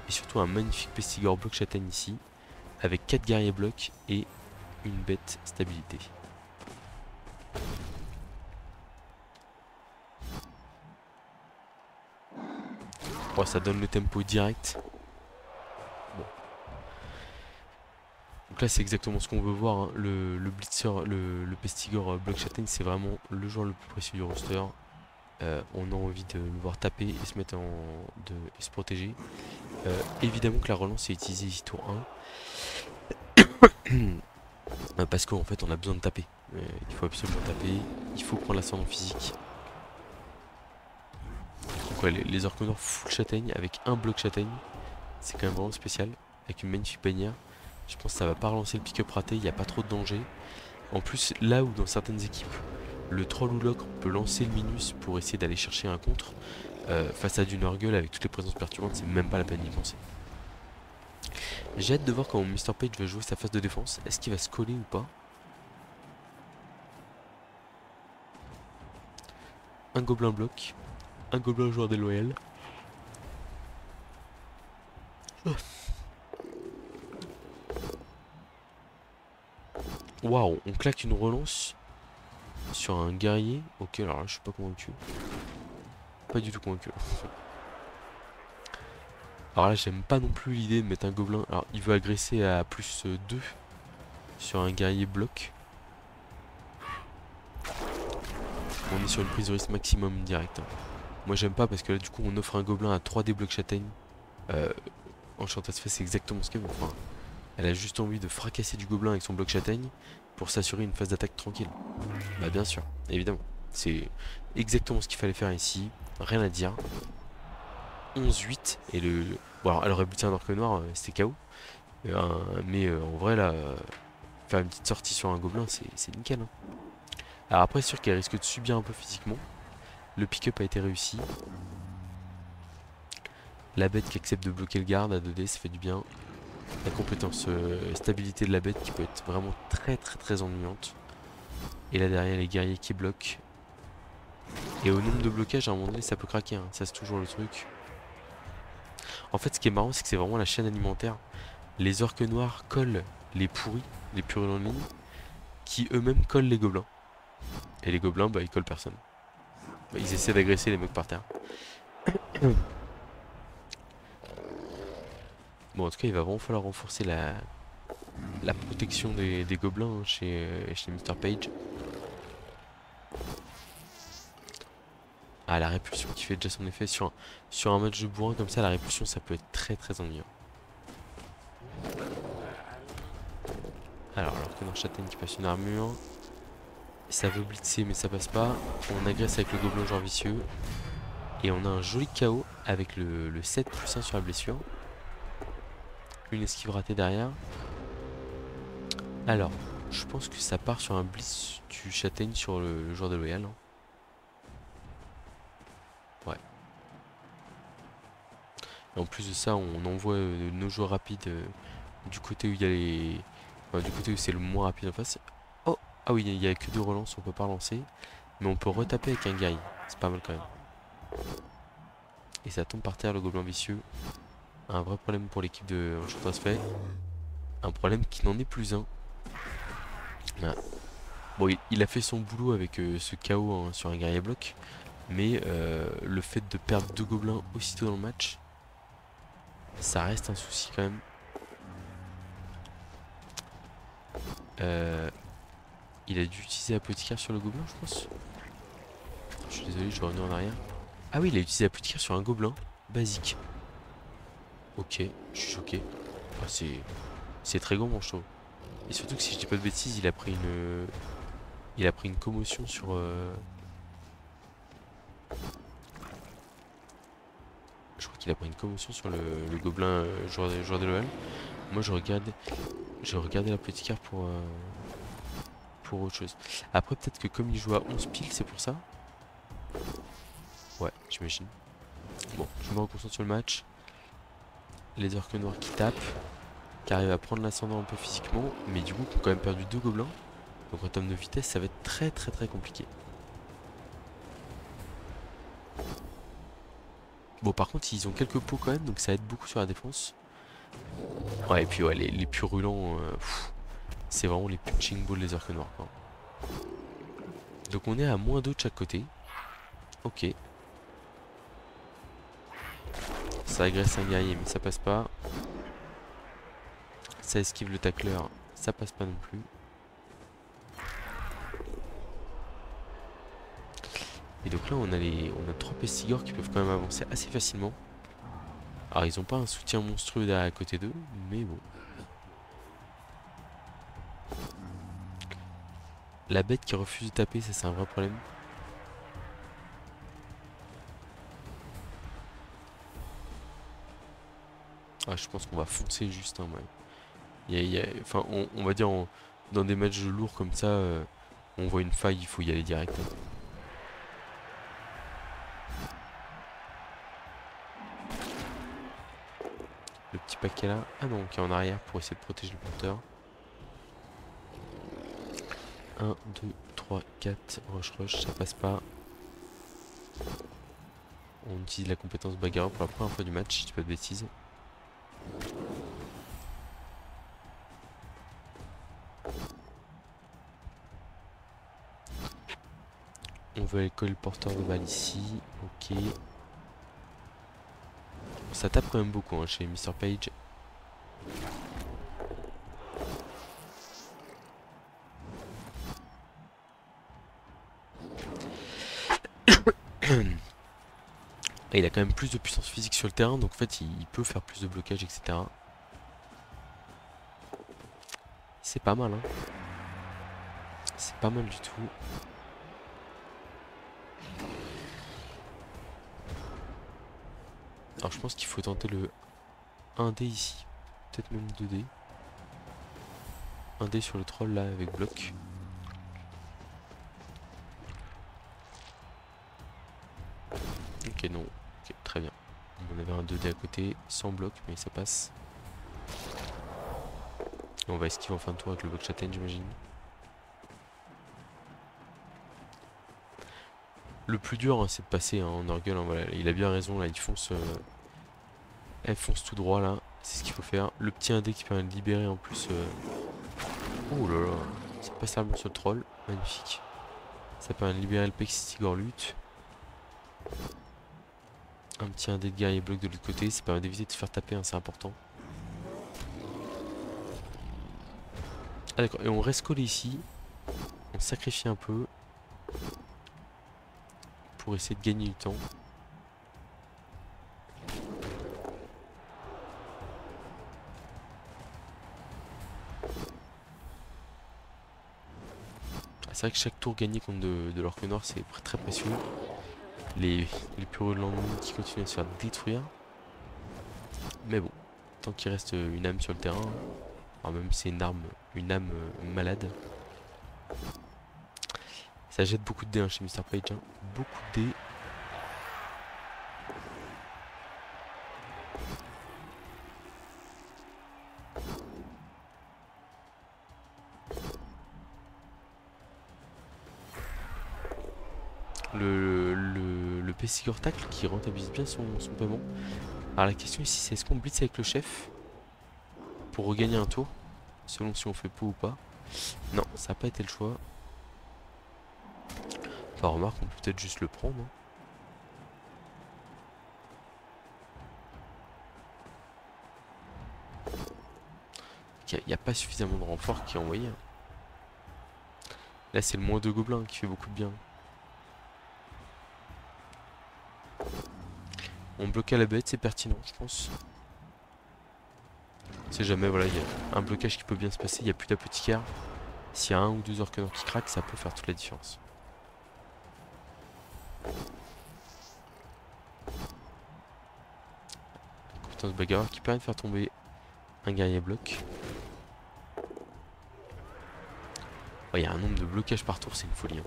Et surtout un magnifique Pestigore bloc châtaigne ici. Avec 4 guerriers blocs et une bête stabilité. Oh, ça donne le tempo direct. Bon. Donc là c'est exactement ce qu'on veut voir, hein. Le Blitzer, le Pestigore bloc châtaigne, c'est vraiment le joueur le plus précieux du roster. On a envie de le voir taper et se mettre et se protéger. Évidemment que la relance est utilisée ici tour 1. Parce qu'en fait on a besoin de taper. Il faut absolument taper. Il faut prendre l'ascendant physique. Donc ouais, les orques noirs full châtaigne avec un bloc châtaigne. C'est quand même vraiment spécial. Avec une magnifique bannière. Je pense que ça va pas relancer le pick-up raté. Il n'y a pas trop de danger. En plus, là où dans certaines équipes, le troll ou l'ocre peut lancer le minus pour essayer d'aller chercher un contre, face à du Nurgle avec toutes les présences perturbantes, c'est même pas la peine d'y penser. J'ai hâte de voir comment Mr. Page va jouer sa phase de défense. Est-ce qu'il va se coller ou pas? Un gobelin bloc, un gobelin joueur déloyal. Waouh, on claque une relance sur un guerrier. Ok, alors là, je suis pas convaincu. Pas du tout convaincu. Alors là, j'aime pas non plus l'idée de mettre un gobelin. Alors, il veut agresser à plus 2 sur un guerrier bloc. On est sur une prise de risque maximum direct, hein. Moi, j'aime pas parce que là, du coup, on offre un gobelin à 3D blocs châtaigne. Euh, Enchantress fait, c'est exactement ce qu'elle veut. Enfin, elle a juste envie de fracasser du gobelin avec son bloc châtaigne pour s'assurer une phase d'attaque tranquille. Bah, bien sûr, évidemment. C'est exactement ce qu'il fallait faire ici. Rien à dire. 11-8. Et le. Bon, alors, elle aurait buté un orque noir, c'était KO. Mais en vrai, là, faire une petite sortie sur un gobelin, c'est nickel, hein. Alors après, c'est sûr qu'elle risque de subir un peu physiquement. Le pick-up a été réussi. La bête qui accepte de bloquer le garde à 2D, ça fait du bien. La compétence stabilité de la bête qui peut être vraiment très très très ennuyante. Et là derrière, les guerriers qui bloquent. Et au nombre de blocages, à un moment donné, ça peut craquer, hein. Ça, c'est toujours le truc. En fait, ce qui est marrant, c'est que c'est vraiment la chaîne alimentaire. Les orques noirs collent les pourris, les purulents de ligne, qui eux-mêmes collent les gobelins. Et les gobelins, bah, ils collent personne. Bah, ils essaient d'agresser les mecs par terre. Bon, en tout cas, il va vraiment falloir renforcer la protection des gobelins, hein, chez Mr. Page. Ah, la répulsion qui fait déjà son effet sur un match de bourrin comme ça, la répulsion ça peut être très très ennuyant. Alors que dans Châtaigne qui passe une armure, ça veut blitzer mais ça passe pas. On agresse avec le gobelin genre vicieux. Et on a un joli KO avec le 7+1 sur la blessure. Une esquive ratée derrière. Alors, je pense que ça part sur un blitz du Châtaigne sur le joueur de loyal, hein. Ouais. Et en plus de ça, on envoie nos joueurs rapides du côté où il y a les... Enfin, du côté où c'est le moins rapide en face. Oh, ah oui, il n'y a que 2 relances, on peut pas relancer. Mais on peut retaper avec un guerrier. C'est pas mal quand même. Et ça tombe par terre, le gobelin vicieux. Un vrai problème pour l'équipe de Enchantress fait. Un problème qui n'en est plus un. Ah. Bon, il a fait son boulot avec ce KO, hein, sur un guerrier bloc. Mais le fait de perdre 2 gobelins aussitôt dans le match, ça reste un souci quand même. Il a dû utiliser apothicaire sur le gobelin, je pense. Je suis désolé, je vais revenir en arrière. Ah oui, il a utilisé apothicaire sur un gobelin basique. Ok, je suis choqué. Ah, c'est très gourmand, je trouve. Et surtout que si je dis pas de bêtises, il a pris une commotion sur. Je crois qu'il a pris une commotion sur le gobelin, joueur de l'OL. Moi, je regardais l'apothicaire pour autre chose. Après, peut-être que comme il joue à 11 piles, c'est pour ça. Ouais, j'imagine. Bon, je me reconcentre sur le match. Les orques noirs qui tapent, qui arrivent à prendre l'ascendant un peu physiquement, mais du coup qui ont quand même perdu 2 gobelins. Donc en termes de vitesse, ça va être très très très compliqué. Bon, par contre, ils ont quelques pots quand même, donc ça aide beaucoup sur la défense. Ouais, et puis ouais, les purulents, c'est vraiment les punching balls des orques noirs, quoi. Donc on est à -2 de chaque côté. Ok. Ça agresse un guerrier, mais ça passe pas. Ça esquive le tacleur, ça passe pas non plus. Et donc là, on a 3 pestigors qui peuvent quand même avancer assez facilement. Alors, ils ont pas un soutien monstrueux derrière à côté d'eux, mais bon. La bête qui refuse de taper, ça c'est un vrai problème. Ah, je pense qu'on va foncer juste, hein, ouais. Enfin, on va dire, dans des matchs lourds comme ça, on voit une faille, il faut y aller direct, hein. Le petit paquet là. Ah non, qui est en arrière pour essayer de protéger le porteur. 1, 2, 3, 4. Rush, ça passe pas. On utilise la compétence bagarre pour la première fois du match, si je dis pas de bêtises. On veut aller coller le porteur de balle ici. Ok. Ça tape quand même beaucoup hein, chez Mr. Page. Et il a quand même plus de puissance physique sur le terrain, donc en fait il peut faire plus de blocage, etc. C'est pas mal, hein. C'est pas mal du tout. Alors je pense qu'il faut tenter le 1D ici. Peut-être même 2D. 1D sur le troll là avec bloc. Ok, non. Ok, très bien. On avait un 2D à côté, sans bloc, mais ça passe. Et on va esquiver en fin de tour avec le bloc châtaigne, j'imagine. Le plus dur, hein, c'est de passer hein, en orgueil. Hein, voilà. Il a bien raison, là, il fonce. Elle fonce tout droit, là. C'est ce qu'il faut faire. Le petit 1D qui permet de libérer en plus. Oh là là. Ça passe à sur le troll. Magnifique. Ça permet de libérer le Pexity Gorlut. Un petit 1D de guerrier bloc de l'autre côté. Ça permet d'éviter de se faire taper, hein, c'est important. Ah d'accord, et on reste collé ici. On sacrifie un peu. Pour essayer de gagner du temps. C'est vrai que chaque tour gagné contre de l'orque noir c'est très précieux. Les purulents qui continuent à se faire détruire. Mais bon, tant qu'il reste une âme sur le terrain, alors même si c'est une âme malade. Ça jette beaucoup de dés hein, chez Mr. Page. Hein. Beaucoup de dés. Le PC Tacle qui rentabilise bien son paiement. Alors la question ici c'est est-ce qu'on blitz avec le chef pour regagner un tour, selon si on fait pot ou pas. Non, ça n'a pas été le choix. Enfin remarque, on peut peut-être juste le prendre. Hein. Il n'y a pas suffisamment de renfort qui est envoyé. Hein. Là c'est le moins de gobelins qui fait beaucoup de bien. On bloque à la bête, c'est pertinent je pense. Si jamais voilà, il y a un blocage qui peut bien se passer, il n'y a plus d'apothicaire. S'il y a un ou deux orques noirs qui craquent, ça peut faire toute la différence. Compétence bagarreur qui permet de faire tomber un guerrier bloc. Il y a un nombre de blocages par tour, c'est une folie. Hein.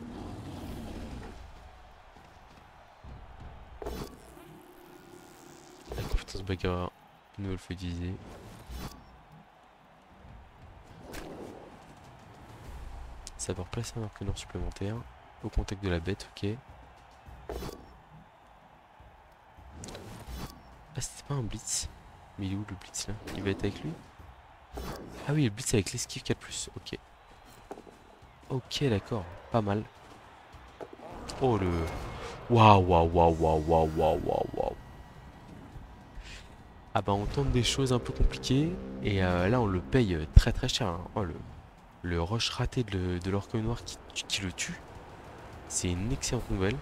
La compétence bagarreur, une nouvelle fois utilisée. Ça va replacer un orque noir supplémentaire au contact de la bête, ok. Ah, c'était pas un blitz. Mais il est où le blitz là? Il va être avec lui? Ah oui, le blitz avec l'esquive 4+, ok. Ok, d'accord, pas mal. Oh le... Waouh, waouh, waouh, waouh, waouh, waouh, waouh, waouh. Ah bah on tente des choses un peu compliquées. Et là on le paye très très cher. Hein. Oh le rush raté de l'orque noir qui le tue. C'est une excellente nouvelle.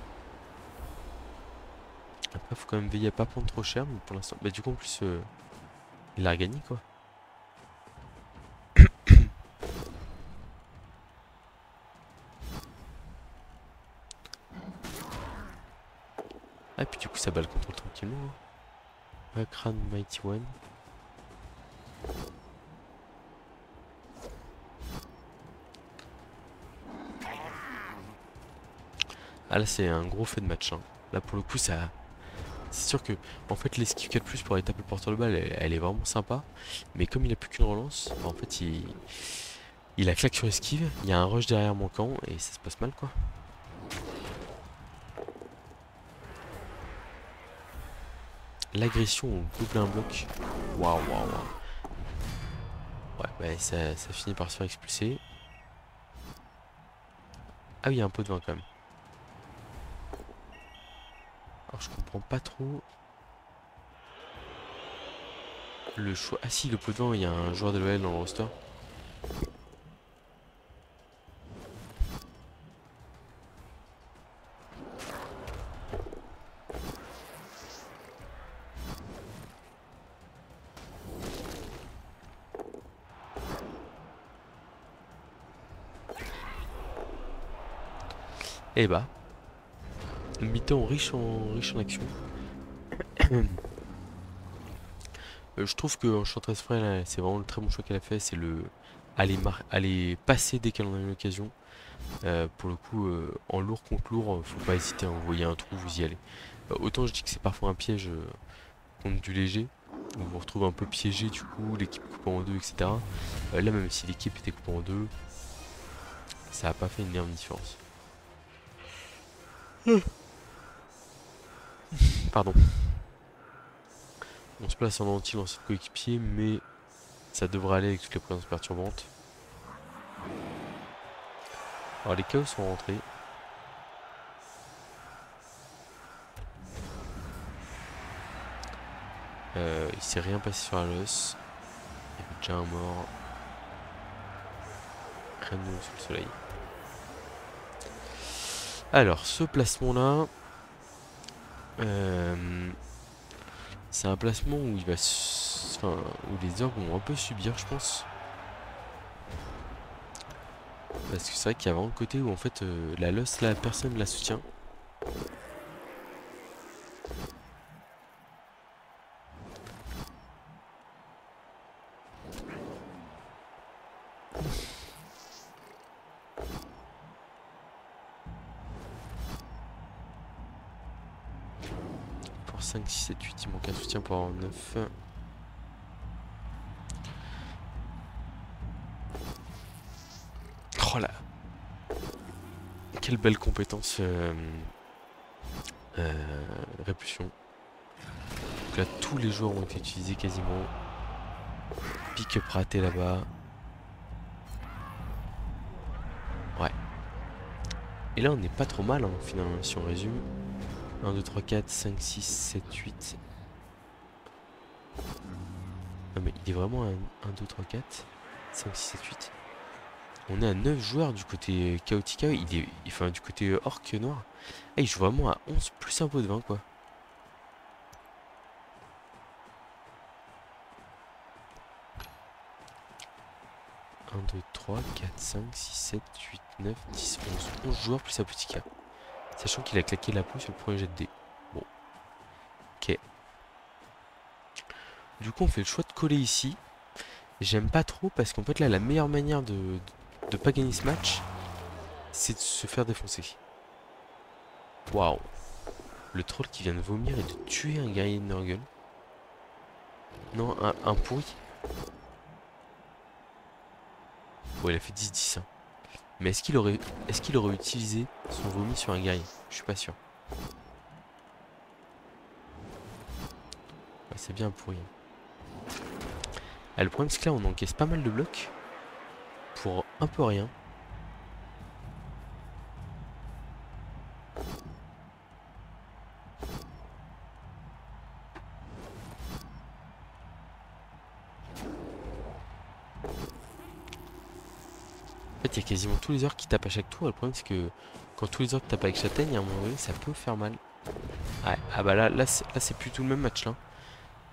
Après faut quand même veiller à pas prendre trop cher. Mais pour l'instant... Bah du coup en plus... il a gagné quoi. Ah et puis du coup ça bat le contrôle tranquillement. Hein. Crane Mighty One. Ah là c'est un gros fait de match. Hein. Là pour le coup ça... C'est sûr que en fait l'esquive 4+ pour aller taper le porteur de balle elle est vraiment sympa. Mais comme il a plus qu'une relance, bah, en fait il a claque sur esquive, il y a un rush derrière manquant et ça se passe mal quoi. L'agression au gobelin bloc. Waouh waouh waouh. Ouais bah ça finit par se faire expulser. Ah oui il y a un pot de vin quand même. Alors je comprends pas trop le choix. Ah si, le pot de vin, il y a un joueur de l'OL dans le roster. Eh bah, mi-temps riche en action. Je trouve que Enchantress Frey, là, c'est vraiment le très bon choix qu'elle a fait. C'est le aller passer dès qu'elle en a eu l'occasion. Pour le coup, en lourd contre lourd, faut pas hésiter. Vous voyez un trou, vous y allez. Autant je dis que c'est parfois un piège contre du léger. Vous vous retrouvez un peu piégé du coup, l'équipe coupée en deux, etc. Là, même si l'équipe était coupée en deux, ça a pas fait une énorme différence. Pardon. On se place en anti dans cette coéquipier, mais ça devrait aller avec toutes les présences perturbantes. Alors les chaos sont rentrés. Il s'est rien passé sur la loss. Il y avait déjà un mort. Rien de nouveau sous le soleil. Alors ce placement là, c'est un placement où il va, enfin, où les orques vont un peu subir, je pense. Parce que c'est vrai qu'il y a vraiment le côté où en fait la loss là, personne la soutient. Pour 5, 6, 7, 8, il manque un soutien pour avoir 9. Oh là, quelle belle compétence répulsion. Donc là tous les joueurs ont été utilisés quasiment. Pick-up raté là-bas. Ouais. Et là on n'est pas trop mal hein, finalement si on résume. 1, 2, 3, 4, 5, 6, 7, 8. Non mais il est vraiment à 1, 2, 3, 4, 5, 6, 7, 8. On est à 9 joueurs du côté Chaotica. Enfin du côté orc noir. Ah, il joue vraiment à 11 plus un pot de vin quoi. Un, 2, 3, 4, 5, 6, 7, 8, 9, 10, 11. 11 joueurs plus un petit cas. Sachant qu'il a claqué la peau sur le premier jet de dés. Bon. Ok. Du coup on fait le choix de coller ici. J'aime pas trop parce qu'en fait là la meilleure manière de pas gagner ce match, c'est de se faire défoncer. Waouh. Le troll qui vient de vomir et de tuer un guerrier de Nurgle. Non, un pourri. Bon, il a fait 10-10. Hein. Mais est-ce qu'il aurait utilisé son vomi sur un guerrier? Je suis pas sûr. Ouais, c'est bien un pourri. Ah, le problème, c'est que là, on encaisse pas mal de blocs. Pour un peu rien. En fait, il y a quasiment tous les orques qui tapent à chaque tour. Et le problème, c'est que quand tous les orques tapent avec châtaigne, à un moment donné, ça peut faire mal. Ouais, ah bah là c'est plus tout le même match là.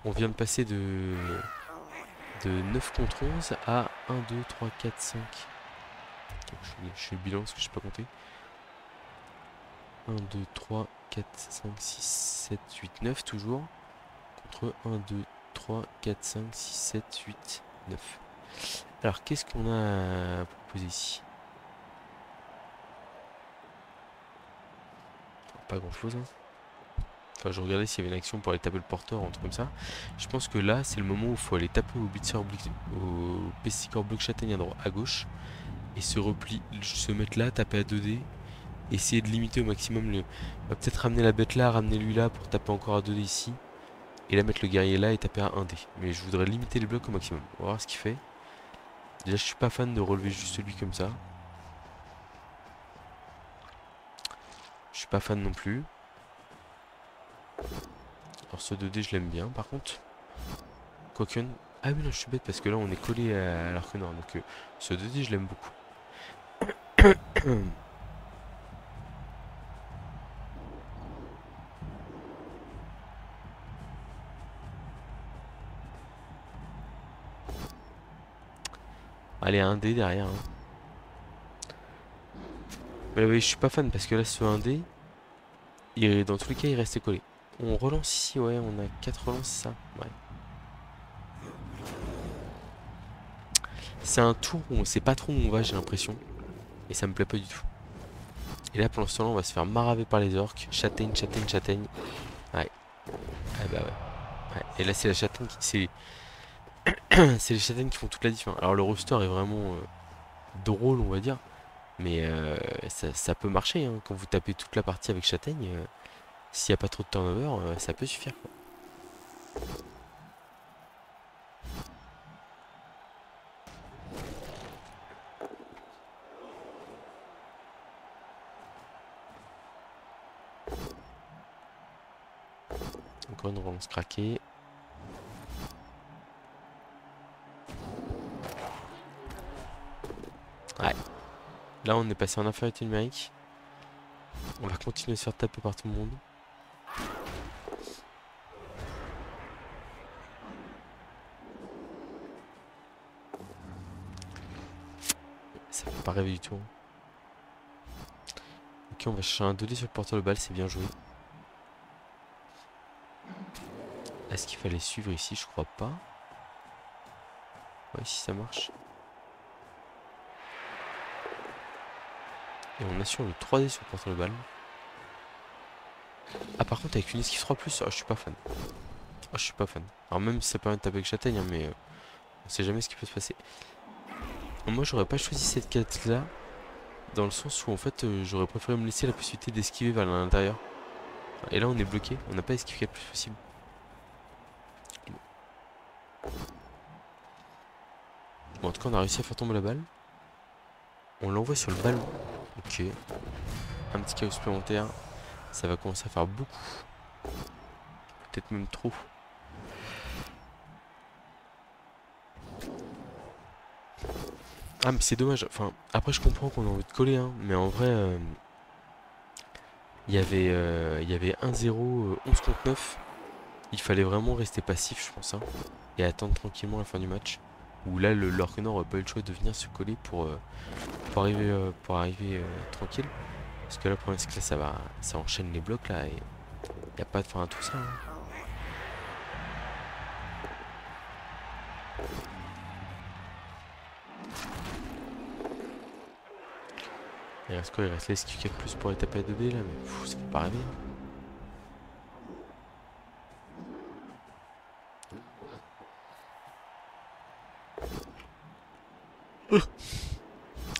On vient de passer de 9 contre 11 à 1, 2, 3, 4, 5. Je fais le bilan parce que je sais pas compter. 1, 2, 3, 4, 5, 6, 7, 8, 9 toujours. Contre 1, 2, 3, 4, 5, 6, 7, 8, 9. Alors qu'est-ce qu'on a à proposer ici? Pas grand chose hein. Enfin, je regardais s'il y avait une action pour aller taper le porteur, un truc comme ça. Je pense que là, c'est le moment où il faut aller taper au Pesticor bloc châtaigne à gauche. Et se mettre là, taper à 2D. Essayer de limiter au maximum le. On va peut-être ramener la bête là, ramener lui là pour taper encore à 2D ici. Et là, mettre le guerrier là et taper à 1D. Mais je voudrais limiter les blocs au maximum. On va voir ce qu'il fait. Déjà, je suis pas fan de relever juste lui comme ça. Je suis pas fan non plus. Alors ce 2D je l'aime bien par contre. Quoique... Ah oui non je suis bête parce que là on est collé à l'arc nord. Donc ce 2D je l'aime beaucoup. Allez un D derrière. Hein. Mais oui je suis pas fan parce que là ce 1D, dans tous les cas il restait collé. On relance ici, ouais on a 4 relances ça. Ouais. C'est un tour où on sait pas trop où on va j'ai l'impression. Et ça me plaît pas du tout. Et là, pour l'instant, on va se faire maraver par les orques. Châtaigne, châtaigne, châtaigne. Ouais. Ah bah ouais. Ouais. Et là, c'est la châtaigne qui... C'est les châtaignes qui font toute la différence. Alors, le rooster est vraiment drôle, on va dire. Mais ça peut marcher. Hein. Quand vous tapez toute la partie avec châtaigne, s'il n'y a pas trop de turnover, ça peut suffire. Quoi. Encore une relance craquée. Ouais. Là, on est passé en infériorité numérique. On va continuer à se faire taper par tout le monde. Ça fait pas rêver du tout. Hein. Ok, on va chercher un 2D sur le porteur de balle, c'est bien joué. Est-ce qu'il fallait suivre ici? Je crois pas. Ouais, si ça marche. Et on assure le 3D sur le porteur de balle. Ah, par contre, avec une esquive 3+, je suis pas fan. Ah, je suis pas fan. Alors, même si ça permet de taper avec châtaigne, hein, mais on sait jamais ce qui peut se passer. Moi, j'aurais pas choisi cette quête là. Dans le sens où, en fait, j'aurais préféré me laisser la possibilité d'esquiver vers l'intérieur. Et là, on est bloqué. On n'a pas esquivé le plus possible. Bon, en tout cas, on a réussi à faire tomber la balle. On l'envoie sur le ballon. Ok. Un petit chaos supplémentaire. Ça va commencer à faire beaucoup. Peut-être même trop. Ah mais c'est dommage, enfin après je comprends qu'on a envie de coller hein, mais en vrai il y avait 1-0, 11 contre 9. Il fallait vraiment rester passif je pense hein, et attendre tranquillement la fin du match. Où là l'Orc Nord aurait pas eu le choix de venir se coller pour arriver tranquille. Parce que là le problème c'est que là ça enchaîne les blocs là et y a pas de fin à tout ça. Hein. Il reste quoi? Il reste l'esquive qui a plus pour les taper à 2D là, mais pff, ça fait pas rêver. Hein.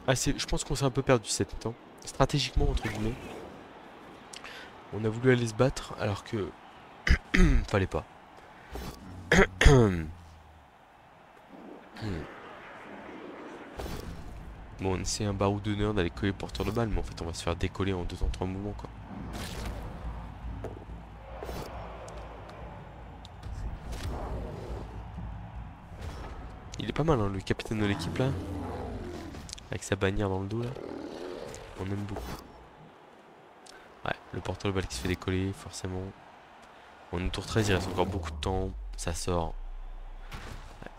Ah, je pense qu'on s'est un peu perdu cette temps. Stratégiquement, entre guillemets. On a voulu aller se battre alors que. Fallait pas. Bon, c'est un barou d'honneur d'aller coller le porteur de balle, mais en fait, on va se faire décoller en 2 en 3 mouvements quoi. Il est pas mal, hein, le capitaine de l'équipe là. Avec sa bannière dans le dos là. On aime beaucoup. Ouais, le porteur de balle qui se fait décoller, forcément. On est tour 13, il reste encore beaucoup de temps. Ça sort. Ouais.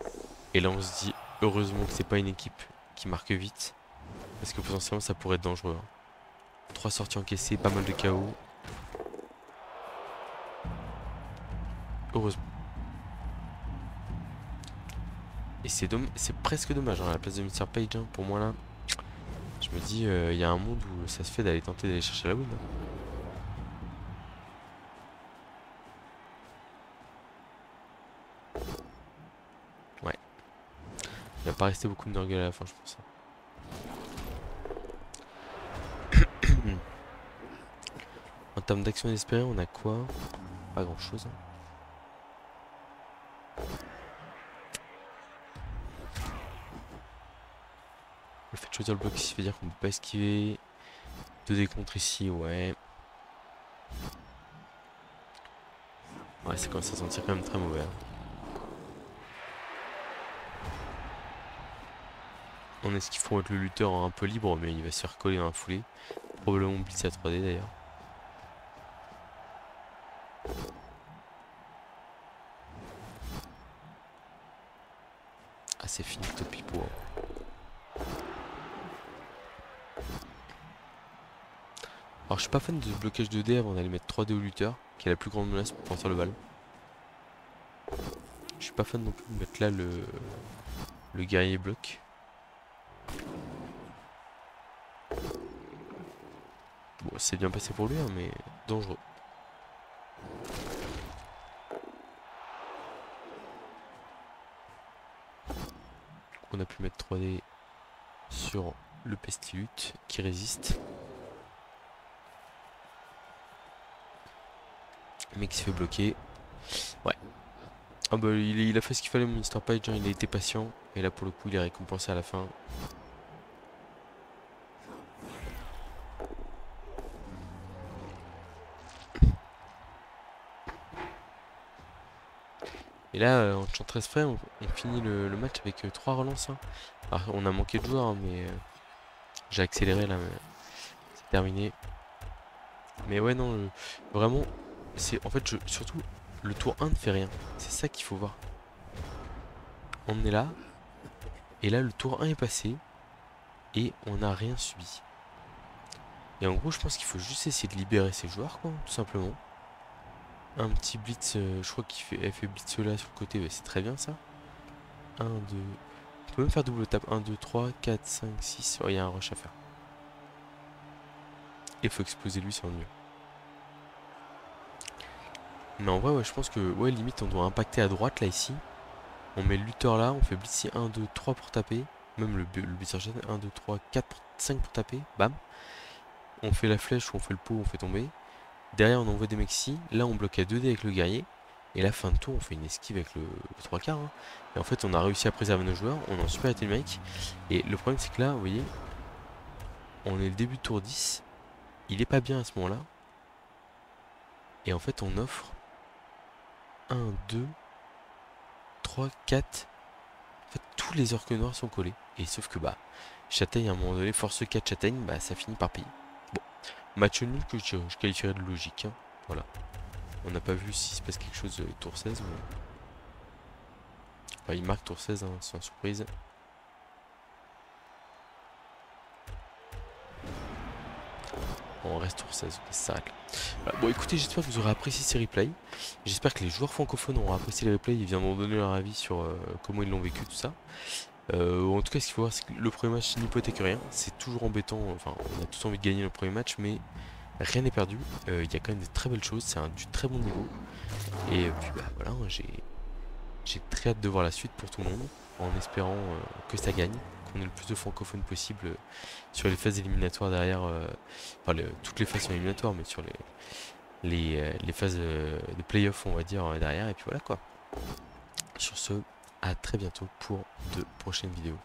Et là, on se dit, heureusement que c'est pas une équipe qui marque vite. Parce que potentiellement, ça pourrait être dangereux. Hein. 3 sorties encaissées, pas mal de KO. Heureusement. Et c'est presque dommage, hein, à la place de Mr. Page, hein, pour moi là. Je me dis, il y a un monde où ça se fait d'aller tenter d'aller chercher la win. Hein. Ouais. Il va pas rester beaucoup de Nurgle à la fin, je pense. En termes d'action espérée, on a quoi? Pas grand chose. Hein. Le fait de choisir le bloc ici veut dire qu'on peut pas esquiver. 2 décontres ici, ouais. Ouais, ça commence à sentir quand même très mauvais, hein. On est ce qu'il faut être le lutteur un peu libre, mais il va se faire coller dans la foulée. Probablement blitz à 3D d'ailleurs. Ah, c'est fini, Topipo, hein. Alors, je suis pas fan de ce blocage 2D avant d'aller mettre 3D au lutteur, qui est la plus grande menace pour porter le bal. Je suis pas fan non plus de mettre là le guerrier bloc. Bon, c'est bien passé pour lui, hein, mais dangereux. On a pu mettre 3D sur le pestilute qui résiste. Le mec qui se fait bloquer. Ouais. Ah bah il a fait ce qu'il fallait mon Mr. Page, hein, il a été patient. Et là pour le coup il est récompensé à la fin. Et là en Enchantress frais on finit le match avec 3 relances, hein. Alors on a manqué de joueurs, hein, mais j'ai accéléré là, mais c'est terminé. Mais ouais non, vraiment, c'est en fait surtout le tour 1 ne fait rien. C'est ça qu'il faut voir. On est là, et là le tour 1 est passé, et on n'a rien subi. Et en gros je pense qu'il faut juste essayer de libérer ses joueurs, quoi, tout simplement. Un petit blitz, je crois elle fait blitz là sur le côté, bah, c'est très bien ça. 1, 2, on peut même faire double tap, 1, 2, 3, 4, 5, 6, il y a un rush à faire. Et il faut exploser lui, c'est ennuyeux. Mais en vrai, ouais, je pense que, ouais, limite, on doit impacter à droite, là, ici. On met le lutteur là, on fait blitzer 1, 2, 3 pour taper. Même le blitzer 1, 2, 3, 4, 5 pour taper. Bam. On fait la flèche ou on fait le pot, on fait tomber. Derrière, on envoie des mecs ici. Là, on bloque à 2D avec le guerrier. Et la fin de tour, on fait une esquive avec le 3 quarts, hein. Et en fait, on a réussi à préserver nos joueurs. On est en supériorité numérique. Et le problème, c'est que là, vous voyez, on est le début de tour 10. Il est pas bien à ce moment-là. Et en fait, on offre 1, 2, 3, 4. En fait, tous les orques noirs sont collés. Et sauf que, bah, Châtaigne, à un moment donné, force 4 Châtaigne, bah, ça finit par payer. Bon, match nul que je qualifierais de logique, hein. Voilà. On n'a pas vu s'il se passe quelque chose tour 16, mais... Enfin, il marque tour 16, hein, sans surprise. On reste tour 16, ok, ça s'arrête là. Voilà. Bon, écoutez, j'espère que vous aurez apprécié ces replays. J'espère que les joueurs francophones auront apprécié les replays et viendront donner leur avis sur comment ils l'ont vécu, tout ça. En tout cas, ce qu'il faut voir, c'est que le premier match n'hypothèque rien. C'est toujours embêtant. Enfin, on a tous envie de gagner le premier match, mais rien n'est perdu. Il y a quand même de très belles choses. C'est du très bon niveau. Et puis, bah voilà, hein, j'ai très hâte de voir la suite pour tout le monde. En espérant que ça gagne. Qu'on ait le plus de francophones possible sur les phases éliminatoires derrière. Enfin, toutes les phases sont éliminatoires, mais sur les phases de playoff, on va dire, derrière. Et puis voilà quoi. Sur ce, à très bientôt pour de prochaines vidéos.